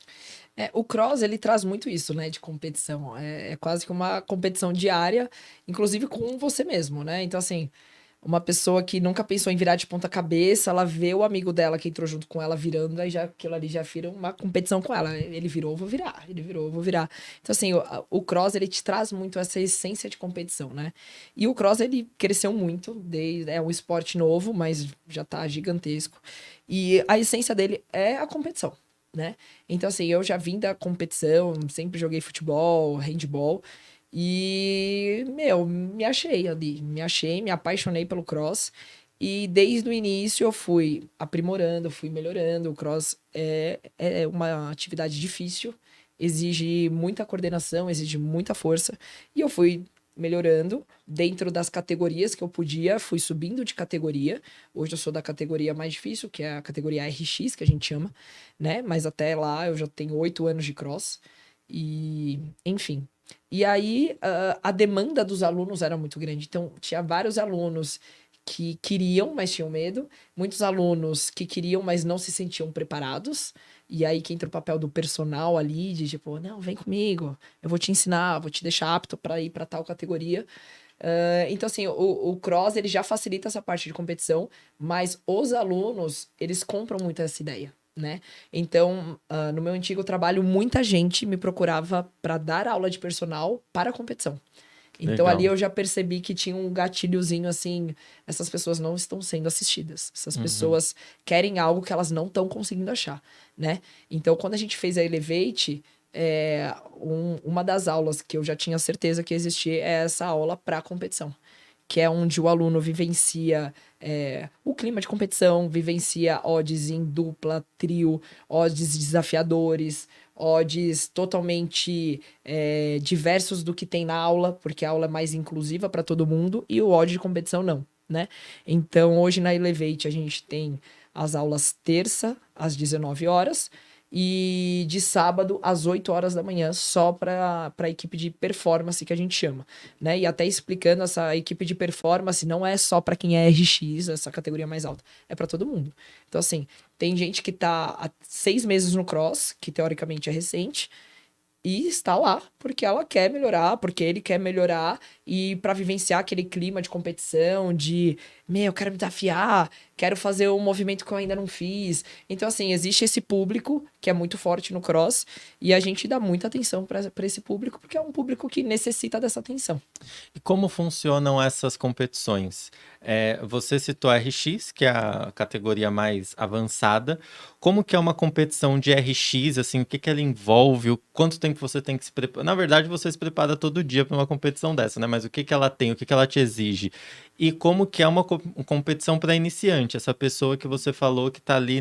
O cross, ele traz muito isso, né, de competição. É quase que uma competição diária, inclusive com você mesmo, né? Então, assim, uma pessoa que nunca pensou em virar de ponta cabeça, ela vê o amigo dela que entrou junto com ela virando, aí já, aquilo ali já vira uma competição com ela. Ele virou, eu vou virar. Ele virou, eu vou virar. Então, assim, o cross, ele te traz muito essa essência de competição, né? E o cross, ele cresceu muito, é um esporte novo, mas já tá gigantesco. E a essência dele é a competição, né? Então, assim, eu já vim da competição, sempre joguei futebol, handball, e, me achei ali, me apaixonei pelo cross, e desde o início eu fui aprimorando, fui melhorando. O cross é uma atividade difícil, exige muita coordenação, exige muita força, e eu fui melhorando dentro das categorias que eu podia, fui subindo de categoria. Hoje eu sou da categoria mais difícil, que é a categoria RX, que a gente chama, né? Mas até lá eu já tenho 8 anos de cross, e enfim. E aí a demanda dos alunos era muito grande, então tinha vários alunos que queriam, mas tinham medo, muitos alunos que queriam, mas não se sentiam preparados. E aí que entra o papel do personal ali, de tipo, não, vem comigo, eu vou te ensinar, vou te deixar apto para ir para tal categoria. Então, assim, o cross, ele já facilita essa parte de competição, mas os alunos, eles compram muito essa ideia, né? Então, no meu antigo trabalho, muita gente me procurava para dar aula de personal para a competição. Então, ali eu já percebi que tinha um gatilhozinho assim, essas pessoas não estão sendo assistidas. Essas pessoas querem algo que elas não estão conseguindo achar, né? Então, quando a gente fez a Elevate, uma das aulas que eu já tinha certeza que existia é essa aula para competição, que é onde o aluno vivencia o clima de competição, vivencia odds em dupla, trio, odds desafiadores, odds totalmente diversos do que tem na aula, porque a aula é mais inclusiva para todo mundo, e o odd de competição não, né? Então, hoje na Elevate a gente tem as aulas terça, às 19 horas, e de sábado às 8 horas da manhã, só para a equipe de performance, que a gente chama, né? E até explicando, essa equipe de performance não é só para quem é RX, essa categoria mais alta, é para todo mundo. Então, assim, tem gente que tá há 6 meses no cross, que teoricamente é recente, e está lá porque ela quer melhorar, porque ele quer melhorar, e para vivenciar aquele clima de competição, de, eu quero me desafiar, quero fazer um movimento que eu ainda não fiz. Então, assim, existe esse público que é muito forte no cross, e a gente dá muita atenção para esse público, porque é um público que necessita dessa atenção. E como funcionam essas competições? Você citou a RX, que é a categoria mais avançada. Como que é uma competição de RX, assim, o que que ela envolve, quanto tempo você tem que se preparar? Na verdade, você se prepara todo dia para uma competição dessa, né? Mas o que que ela tem, o que que ela te exige? E como que é uma competição para iniciante? iniciante, essa pessoa que você falou que está ali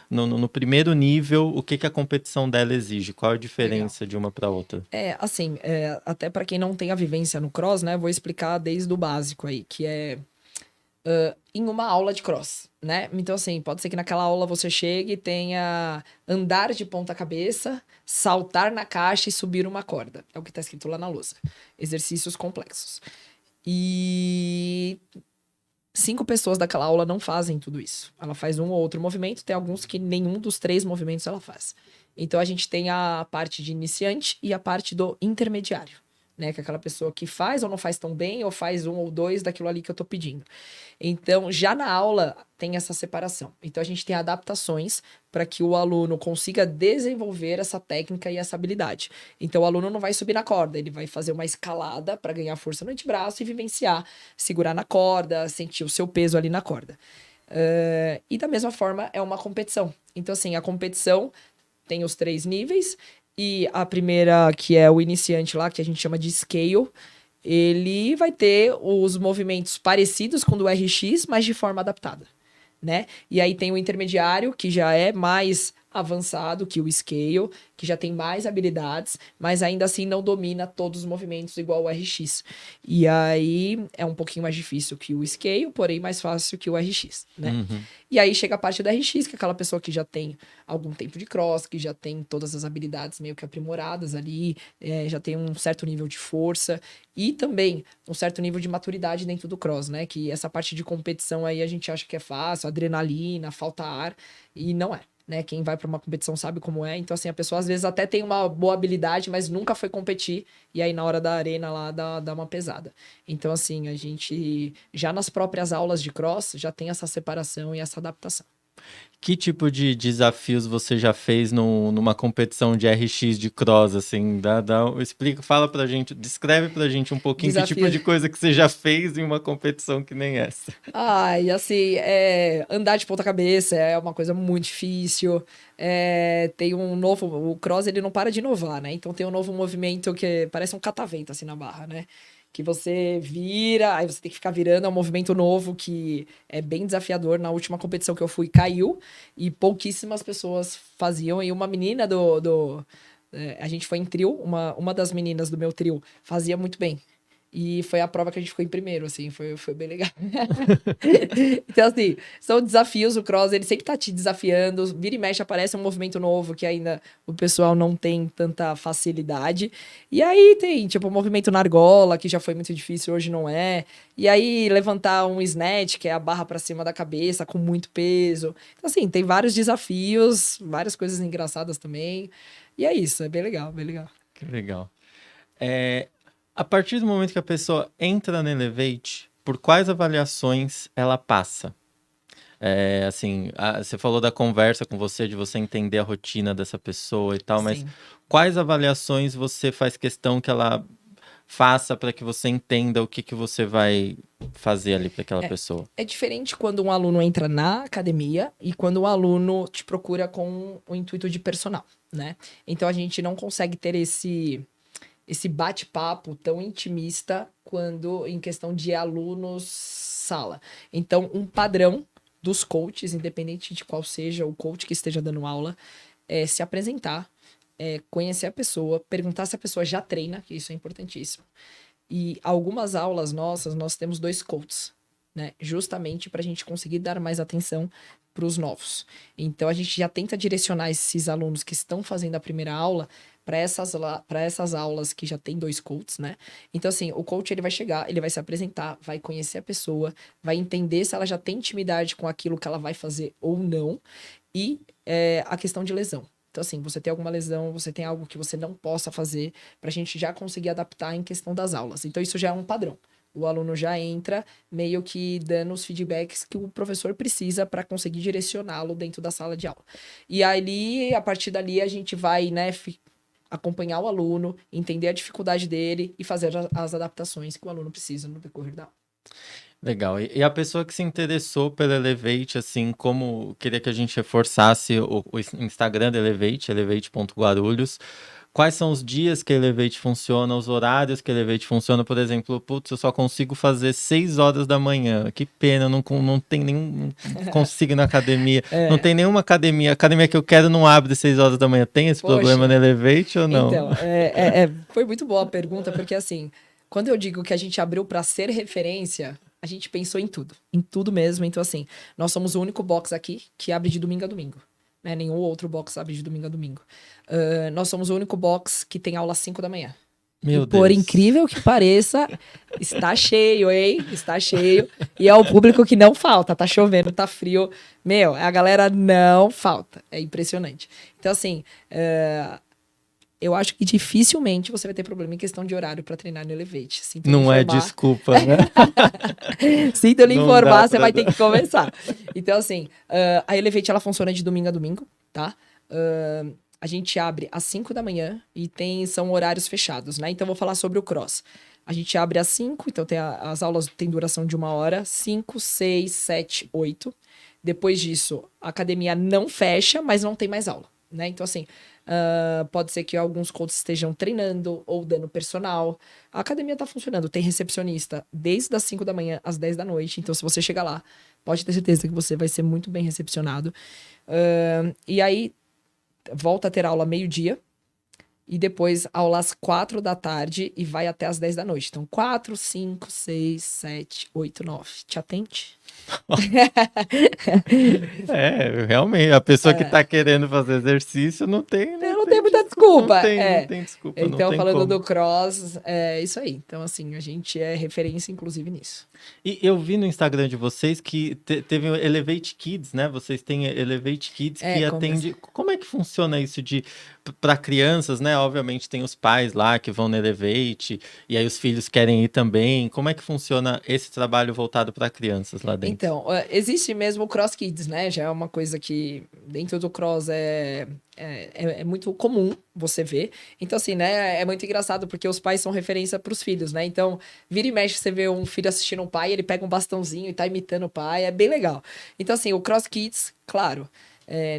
no primeiro nível, o que a competição dela exige? Qual a diferença de uma para outra? Assim, até para quem não tem a vivência no cross, né, vou explicar desde o básico aí, que é em uma aula de cross, né? Então, assim, pode ser que naquela aula você chegue e tenha andar de ponta cabeça, saltar na caixa e subir uma corda. É o que está escrito lá na lousa. Exercícios complexos. E 5 pessoas daquela aula não fazem tudo isso. Ela faz um ou outro movimento, tem alguns que nenhum dos 3 movimentos ela faz. Então, a gente tem a parte de iniciante e a parte do intermediário, né? Que é aquela pessoa que faz ou não faz tão bem, ou faz 1 ou 2 daquilo ali que eu tô pedindo. Então, já na aula tem essa separação. Então, a gente tem adaptações para que o aluno consiga desenvolver essa técnica e essa habilidade. Então, o aluno não vai subir na corda, ele vai fazer uma escalada para ganhar força no antebraço e vivenciar, segurar na corda, sentir o seu peso ali na corda. E da mesma forma, é uma competição. Então, assim, a competição tem os 3 níveis, e a primeira, que é o iniciante lá, que a gente chama de scale, ele vai ter os movimentos parecidos com o do RX, mas de forma adaptada, né? E aí tem o intermediário, que já é mais avançado que o scale, que já tem mais habilidades, mas ainda assim não domina todos os movimentos igual o RX. E aí é um pouquinho mais difícil que o scale, porém mais fácil que o RX, né? Uhum. E aí chega a parte do RX, que é aquela pessoa que já tem algum tempo de cross, que já tem todas as habilidades meio que aprimoradas ali, já tem um certo nível de força e também um certo nível de maturidade dentro do cross, né? Que essa parte de competição aí a gente acha que é fácil, adrenalina, falta ar, e não é. Né? Quem vai para uma competição sabe como é. Então, assim, a pessoa às vezes até tem uma boa habilidade, mas nunca foi competir. E aí, na hora da arena lá, dá uma pesada. Então, assim, a gente já nas próprias aulas de cross já tem essa separação e essa adaptação. Que tipo de desafios você já fez numa competição de RX de cross, assim? Explica, fala pra gente, descreve pra gente um pouquinho que tipo de coisa que você já fez em uma competição que nem essa. E assim, andar de ponta cabeça é uma coisa muito difícil. Tem um novo... O cross, ele não para de inovar, né? Então tem um novo movimento que parece um catavento, assim, na barra, né? Que você vira, aí você tem que ficar virando, é um movimento novo que é bem desafiador. Na última competição que eu fui, caiu, e pouquíssimas pessoas faziam, e uma menina a gente foi em trio, uma das meninas do meu trio fazia muito bem. E foi a prova que a gente ficou em primeiro, assim, foi bem legal. Então, assim, são desafios, o cross, ele sempre tá te desafiando, vira e mexe, aparece um movimento novo que ainda o pessoal não tem tanta facilidade. E aí tem, tipo, o movimento na argola, que já foi muito difícil, hoje não é. E aí levantar um snatch, que é a barra pra cima da cabeça, com muito peso. Então, assim, tem vários desafios, várias coisas engraçadas também. E é isso, é bem legal, bem legal. Que legal. A partir do momento que a pessoa entra no Elevate, por quais avaliações ela passa? Assim, você falou da conversa com você, de você entender a rotina dessa pessoa e tal, Sim. mas quais avaliações você faz questão que ela faça para que você entenda o que você vai fazer ali para aquela pessoa? É diferente quando um aluno entra na academia e quando um aluno te procura com o intuito de personal, né? Então a gente não consegue ter esse bate-papo tão intimista quando em questão de alunos sala. Então, um padrão dos coaches, independente de qual seja o coach que esteja dando aula, é se apresentar, conhecer a pessoa, perguntar se a pessoa já treina, que isso é importantíssimo. E algumas aulas nossas, nós temos 2 coaches, né? Justamente para a gente conseguir dar mais atenção para os novos. Então, a gente já tenta direcionar esses alunos que estão fazendo a primeira aula para essas aulas que já tem 2 coaches, né? Então, assim, o coach ele vai chegar, ele vai se apresentar, vai conhecer a pessoa, vai entender se ela já tem intimidade com aquilo que ela vai fazer ou não, e a questão de lesão. Então, assim, você tem alguma lesão, você tem algo que você não possa fazer, para a gente já conseguir adaptar em questão das aulas. Então, isso já é um padrão. O aluno já entra meio que dando os feedbacks que o professor precisa para conseguir direcioná-lo dentro da sala de aula. E ali, a partir dali, a gente vai, né, acompanhar o aluno, entender a dificuldade dele e fazer as adaptações que o aluno precisa no decorrer da aula. Legal. E a pessoa que se interessou pelo Elevate, assim, queria que a gente reforçasse o Instagram do Elevate, elevate.guarulhos. quais são os dias que a Elevate funciona, os horários que a Elevate funciona. Por exemplo, putz, eu só consigo fazer 6 horas da manhã. Que pena, não tem nenhum. Não consigo ir na academia. Não tem nenhuma academia. A academia que eu quero não abre 6 horas da manhã. Tem esse problema na Elevate ou não? Então, foi muito boa a pergunta, porque assim, quando eu digo que a gente abriu para ser referência, a gente pensou em tudo mesmo. Então, assim, nós somos o único box aqui que abre de domingo a domingo. Né? Nenhum outro box abre de domingo a domingo. Nós somos o único box que tem aula às 5 da manhã. Meu e por Deus. incrível que pareça, está cheio, hein? Está cheio. E é o público que não falta. Tá chovendo, tá frio. Meu, a galera não falta. É impressionante. Então, assim, eu acho que dificilmente você vai ter problema em questão de horário para treinar no Elevate. Não é desculpa, né? Sinto eu lhe informar, você vai ter que começar. Então, assim, a Elevate, ela funciona de domingo a domingo, tá? A gente abre às 5 da manhã e são horários fechados, né? Então, eu vou falar sobre o cross. A gente abre às 5, então as aulas têm duração de 1 hora. 5, 6, 7, 8. Depois disso, a academia não fecha, mas não tem mais aula, né? Então, assim, pode ser que alguns coaches estejam treinando ou dando personal. A academia tá funcionando. Tem recepcionista desde as 5 da manhã às 10 da noite. Então, se você chegar lá, pode ter certeza que você vai ser muito bem recepcionado. E aí, volta a ter aula meio-dia. E depois aula às 4 da tarde e vai até às 10 da noite. Então, 4, 5, 6, 7, 8, 9. Te atende? Realmente. A pessoa que tá querendo fazer exercício não tem muita desculpa. Não tem desculpa. Então, falando como. do cross, é isso aí. Então, assim, a gente é referência, inclusive, nisso. E eu vi no Instagram de vocês que teve o Elevate Kids, né? Vocês têm Elevate Kids que atende... Como é que funciona isso para crianças, né? Obviamente tem os pais lá que vão no Elevate e aí os filhos querem ir também. Como é que funciona esse trabalho voltado para crianças lá dentro? Então, existe mesmo o Cross Kids, né? Já é uma coisa que dentro do Cross é muito comum você ver. Então, assim, né? É muito engraçado porque os pais são referência para os filhos, né? Então, vira e mexe, você vê um filho assistindo um pai, ele pega um bastãozinho e tá imitando o pai. É bem legal. Então, assim, o Cross Kids, claro,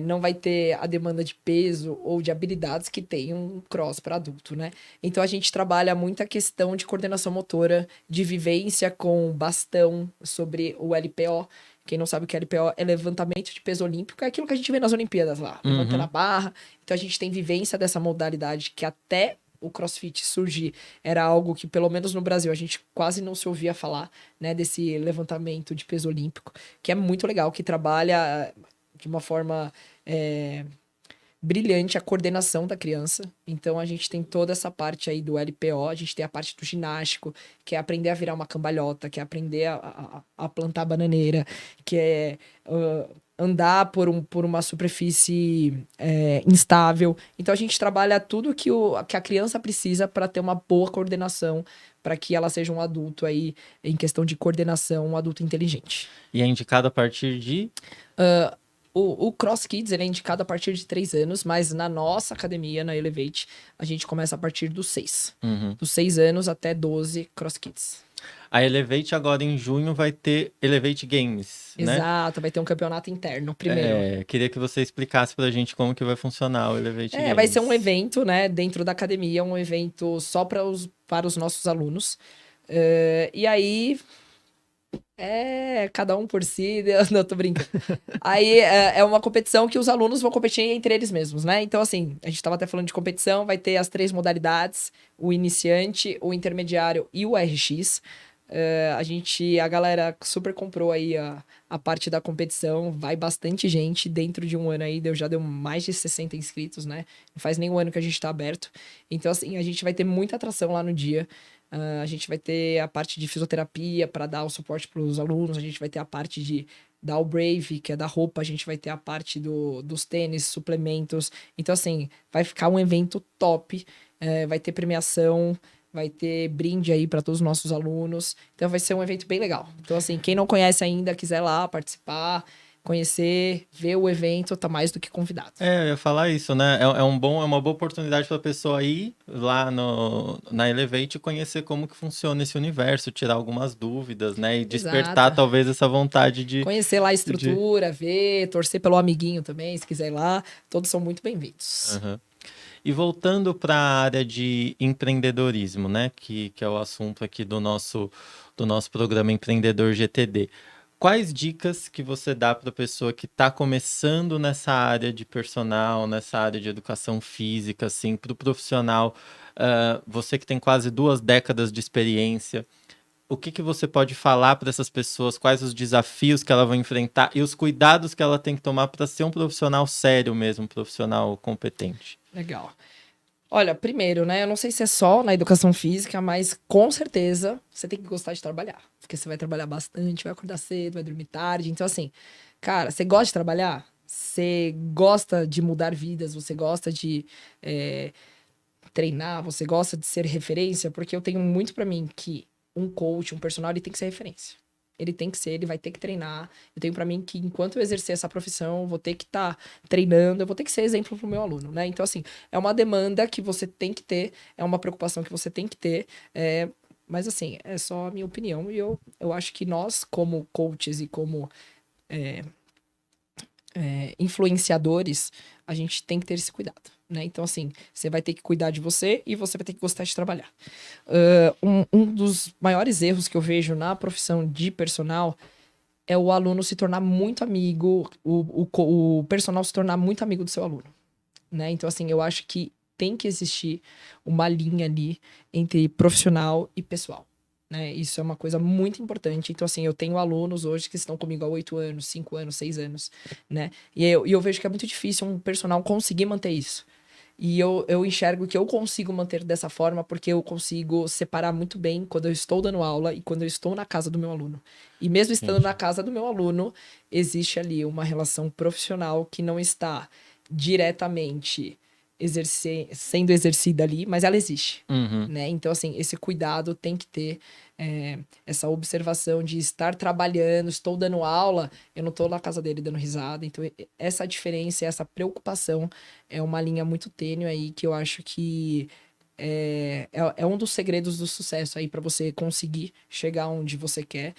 não vai ter a demanda de peso ou de habilidades que tem um cross para adulto, né? Então, a gente trabalha muita questão de coordenação motora, de vivência com bastão sobre o LPO. Quem não sabe o que é LPO é levantamento de peso olímpico, é aquilo que a gente vê nas Olimpíadas lá, levantando a barra. Então a gente tem vivência dessa modalidade que até o CrossFit surgir era algo que, pelo menos no Brasil, a gente quase não se ouvia falar, né, desse levantamento de peso olímpico, que é muito legal, que trabalha de uma forma brilhante a coordenação da criança. Então a gente tem toda essa parte aí do LPO, a gente tem a parte do ginástico, que é aprender a virar uma cambalhota, que é aprender a plantar bananeira, que é andar por uma superfície instável. Então a gente trabalha tudo que a criança precisa para ter uma boa coordenação, para que ela seja um adulto aí, em questão de coordenação, um adulto inteligente. E é indicado a partir de... O Cross Kids ele é indicado a partir de 3 anos, mas na nossa academia, na Elevate, a gente começa a partir dos 6. Dos 6 anos até 12 Cross Kids. A Elevate agora em junho vai ter Elevate Games, né? Exato, vai ter um campeonato interno primeiro. Queria que você explicasse pra gente como que vai funcionar o Elevate Games. Vai ser um evento, né, dentro da academia, um evento só para os nossos alunos. E aí... cada um por si, não, tô brincando. Aí é uma competição que os alunos vão competir entre eles mesmos, né? Então, assim, a gente tava até falando de competição, vai ter as 3 modalidades, o iniciante, o intermediário e o RX. A galera super comprou aí a parte da competição, vai bastante gente, dentro de um ano aí já deu mais de 60 inscritos, né? Não faz nem um ano que a gente tá aberto. Então, assim, a gente vai ter muita atração lá no dia. A gente vai ter a parte de fisioterapia para dar o suporte para os alunos, a gente vai ter a parte de dar o Brave, que é da roupa, a gente vai ter a parte dos tênis, suplementos. Então, assim, vai ficar um evento top, vai ter premiação, vai ter brinde aí para todos os nossos alunos. Então, vai ser um evento bem legal. Então, assim, quem não conhece ainda, quiser lá participar, conhecer, ver o evento, tá mais do que convidado. Eu ia falar isso, né? É uma boa oportunidade para a pessoa ir lá na Elevate e conhecer como que funciona esse universo, tirar algumas dúvidas, né? E despertar talvez essa vontade de... Conhecer lá a estrutura, ver, torcer pelo amiguinho também, se quiser ir lá. Todos são muito bem-vindos. Uhum. E voltando para a área de empreendedorismo, né, que é o assunto aqui do nosso programa Empreendedor GTD. Quais dicas que você dá para a pessoa que está começando nessa área de personal, nessa área de educação física, assim, para o profissional, você que tem quase 2 décadas de experiência, o que você pode falar para essas pessoas? Quais os desafios que ela vai enfrentar e os cuidados que ela tem que tomar para ser um profissional sério mesmo, um profissional competente? Legal. Olha, primeiro, né? Eu não sei se é só na educação física, mas com certeza você tem que gostar de trabalhar. Porque você vai trabalhar bastante, vai acordar cedo, vai dormir tarde. Então, assim, cara, você gosta de trabalhar? Você gosta de mudar vidas? Você gosta de treinar? Você gosta de ser referência? Porque eu tenho muito pra mim que um coach, um personal, ele tem que ser referência. Ele tem que ser, ele vai ter que treinar. Eu tenho pra mim que enquanto eu exercer essa profissão, eu vou ter que estar treinando, eu vou ter que ser exemplo pro meu aluno, né? Então, assim, é uma demanda que você tem que ter, é uma preocupação que você tem que ter, mas, assim, é só a minha opinião e eu acho que nós, como coaches e como influenciadores, a gente tem que ter esse cuidado, né? Então, assim, você vai ter que cuidar de você e você vai ter que gostar de trabalhar. Um dos maiores erros que eu vejo na profissão de personal é o aluno se tornar muito amigo, o personal se tornar muito amigo do seu aluno, né? Então, assim, eu acho que tem que existir uma linha ali entre profissional e pessoal, né? Isso é uma coisa muito importante. Então, assim, eu tenho alunos hoje que estão comigo há 8 anos, 5 anos, 6 anos, né? E eu vejo que é muito difícil um personal conseguir manter isso. E eu enxergo que eu consigo manter dessa forma porque eu consigo separar muito bem quando eu estou dando aula e quando eu estou na casa do meu aluno. E mesmo estando na casa do meu aluno, existe ali uma relação profissional que não está diretamente sendo exercida ali, mas ela existe, né? Então, assim, esse cuidado tem que ter, essa observação de estar trabalhando, estou dando aula, eu não estou na casa dele dando risada. Então, essa diferença, essa preocupação é uma linha muito tênue aí que eu acho que é um dos segredos do sucesso aí para você conseguir chegar onde você quer.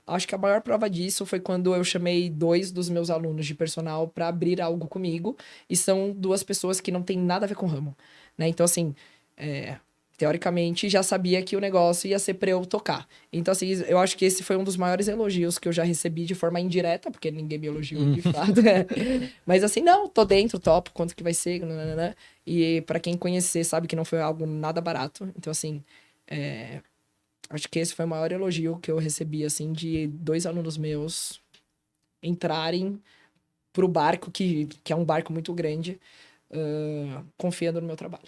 Acho que a maior prova disso foi quando eu chamei 2 dos meus alunos de personal para abrir algo comigo, e são 2 pessoas que não tem nada a ver com o ramo, né? Então, assim, teoricamente já sabia que o negócio ia ser para eu tocar. Então, assim, eu acho que esse foi um dos maiores elogios que eu já recebi de forma indireta, porque ninguém me elogiou de fato. Mas assim, não, tô dentro, topo, quanto que vai ser, nananana. E para quem conhecer sabe que não foi algo nada barato. Então, assim, acho que esse foi o maior elogio que eu recebi, assim, de 2 alunos meus entrarem pro barco, que é um barco muito grande, confiando no meu trabalho.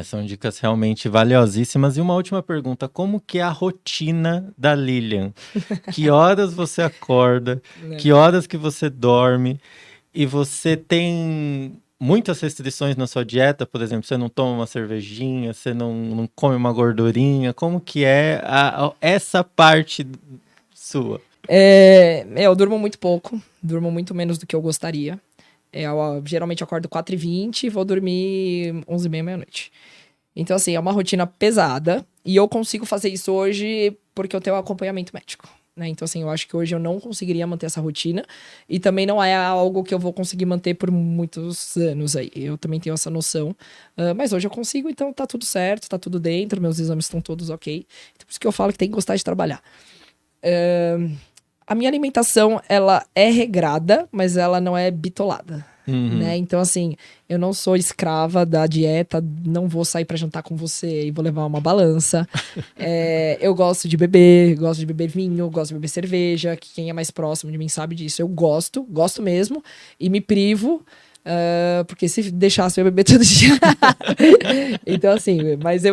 São dicas realmente valiosíssimas. E uma última pergunta: como que é a rotina da Lilian? Que horas você acorda? Que horas que você dorme? E você tem muitas restrições na sua dieta? Por exemplo, você não toma uma cervejinha, você não come uma gordurinha? Como que é essa parte sua? Eu durmo muito pouco, durmo muito menos do que eu gostaria. Eu geralmente acordo 4h20 e vou dormir 11h30, meia-noite. Então, assim, é uma rotina pesada. E eu consigo fazer isso hoje porque eu tenho acompanhamento médico, né? Então, assim, eu acho que hoje eu não conseguiria manter essa rotina. E também não é algo que eu vou conseguir manter por muitos anos aí. Eu também tenho essa noção. Mas hoje eu consigo, então tá tudo certo, tá tudo dentro, meus exames estão todos ok. Então, por isso que eu falo que tem que gostar de trabalhar. A minha alimentação, ela é regrada, mas ela não é bitolada, né? Então, assim, eu não sou escrava da dieta, não vou sair pra jantar com você e vou levar uma balança. Eu gosto de beber vinho, gosto de beber cerveja, que quem é mais próximo de mim sabe disso. Eu gosto mesmo, e me privo, porque se deixasse eu beber todo dia. Então, assim, mas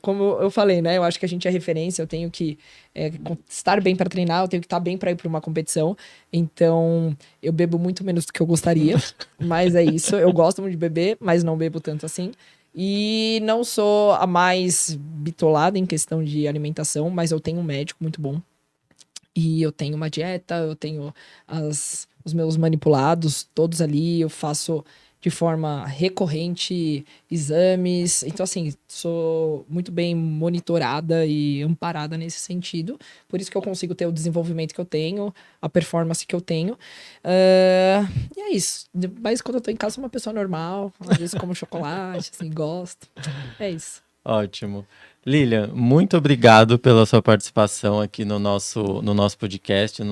como eu falei, né? Eu acho que a gente é referência, eu tenho que estar bem para treinar, eu tenho que estar bem para ir para uma competição. Então, eu bebo muito menos do que eu gostaria, mas é isso. Eu gosto muito de beber, mas não bebo tanto assim. E não sou a mais bitolada em questão de alimentação, mas eu tenho um médico muito bom. E eu tenho uma dieta, eu tenho os meus manipulados todos ali, eu faço de forma recorrente exames. Então, assim, sou muito bem monitorada e amparada nesse sentido. Por isso que eu consigo ter o desenvolvimento que eu tenho, a performance que eu tenho. E é isso. Mas quando eu tô em casa, sou uma pessoa normal. Às vezes como chocolate, assim, gosto. É isso. Ótimo. Lilian, muito obrigado pela sua participação aqui no nosso podcast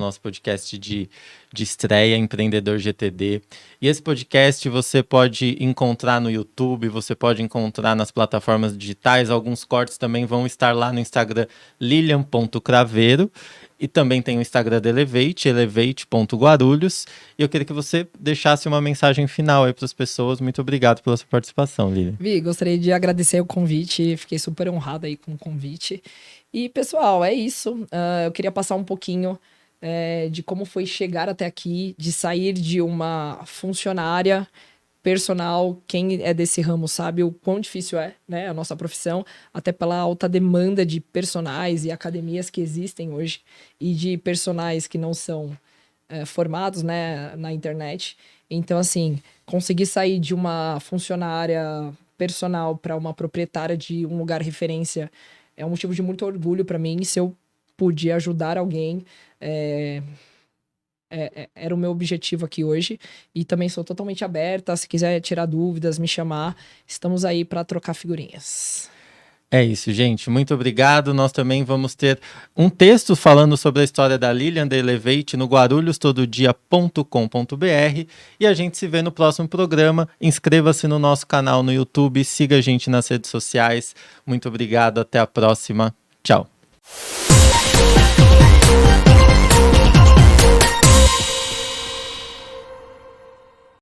de estreia Empreendedor GTD. E esse podcast você pode encontrar no YouTube, você pode encontrar nas plataformas digitais, alguns cortes também vão estar lá no Instagram lilian.craveiro, e também tem o Instagram da Elevate, elevate.guarulhos. E eu queria que você deixasse uma mensagem final aí para as pessoas. Muito obrigado pela sua participação, Lilian. Vi, gostaria de agradecer o convite, fiquei super honrada aí com o convite. E, pessoal, é isso. Eu queria passar um pouquinho de como foi chegar até aqui, de sair de uma funcionária personal. Quem é desse ramo sabe o quão difícil é, né, a nossa profissão, até pela alta demanda de personagens e academias que existem hoje, e de personagens que não são formados, né, na internet. Então, assim, conseguir sair de uma funcionária personal para uma proprietária de um lugar referência é um motivo de muito orgulho para mim. Se eu puder ajudar alguém, era o meu objetivo aqui hoje. E também sou totalmente aberta. Se quiser tirar dúvidas, me chamar, estamos aí para trocar figurinhas. É isso, gente. Muito obrigado. Nós também vamos ter um texto falando sobre a história da Lilian da Elevate no guarulhostododia.com.br, e a gente se vê no próximo programa. Inscreva-se no nosso canal no YouTube, siga a gente nas redes sociais. Muito obrigado. Até a próxima. Tchau.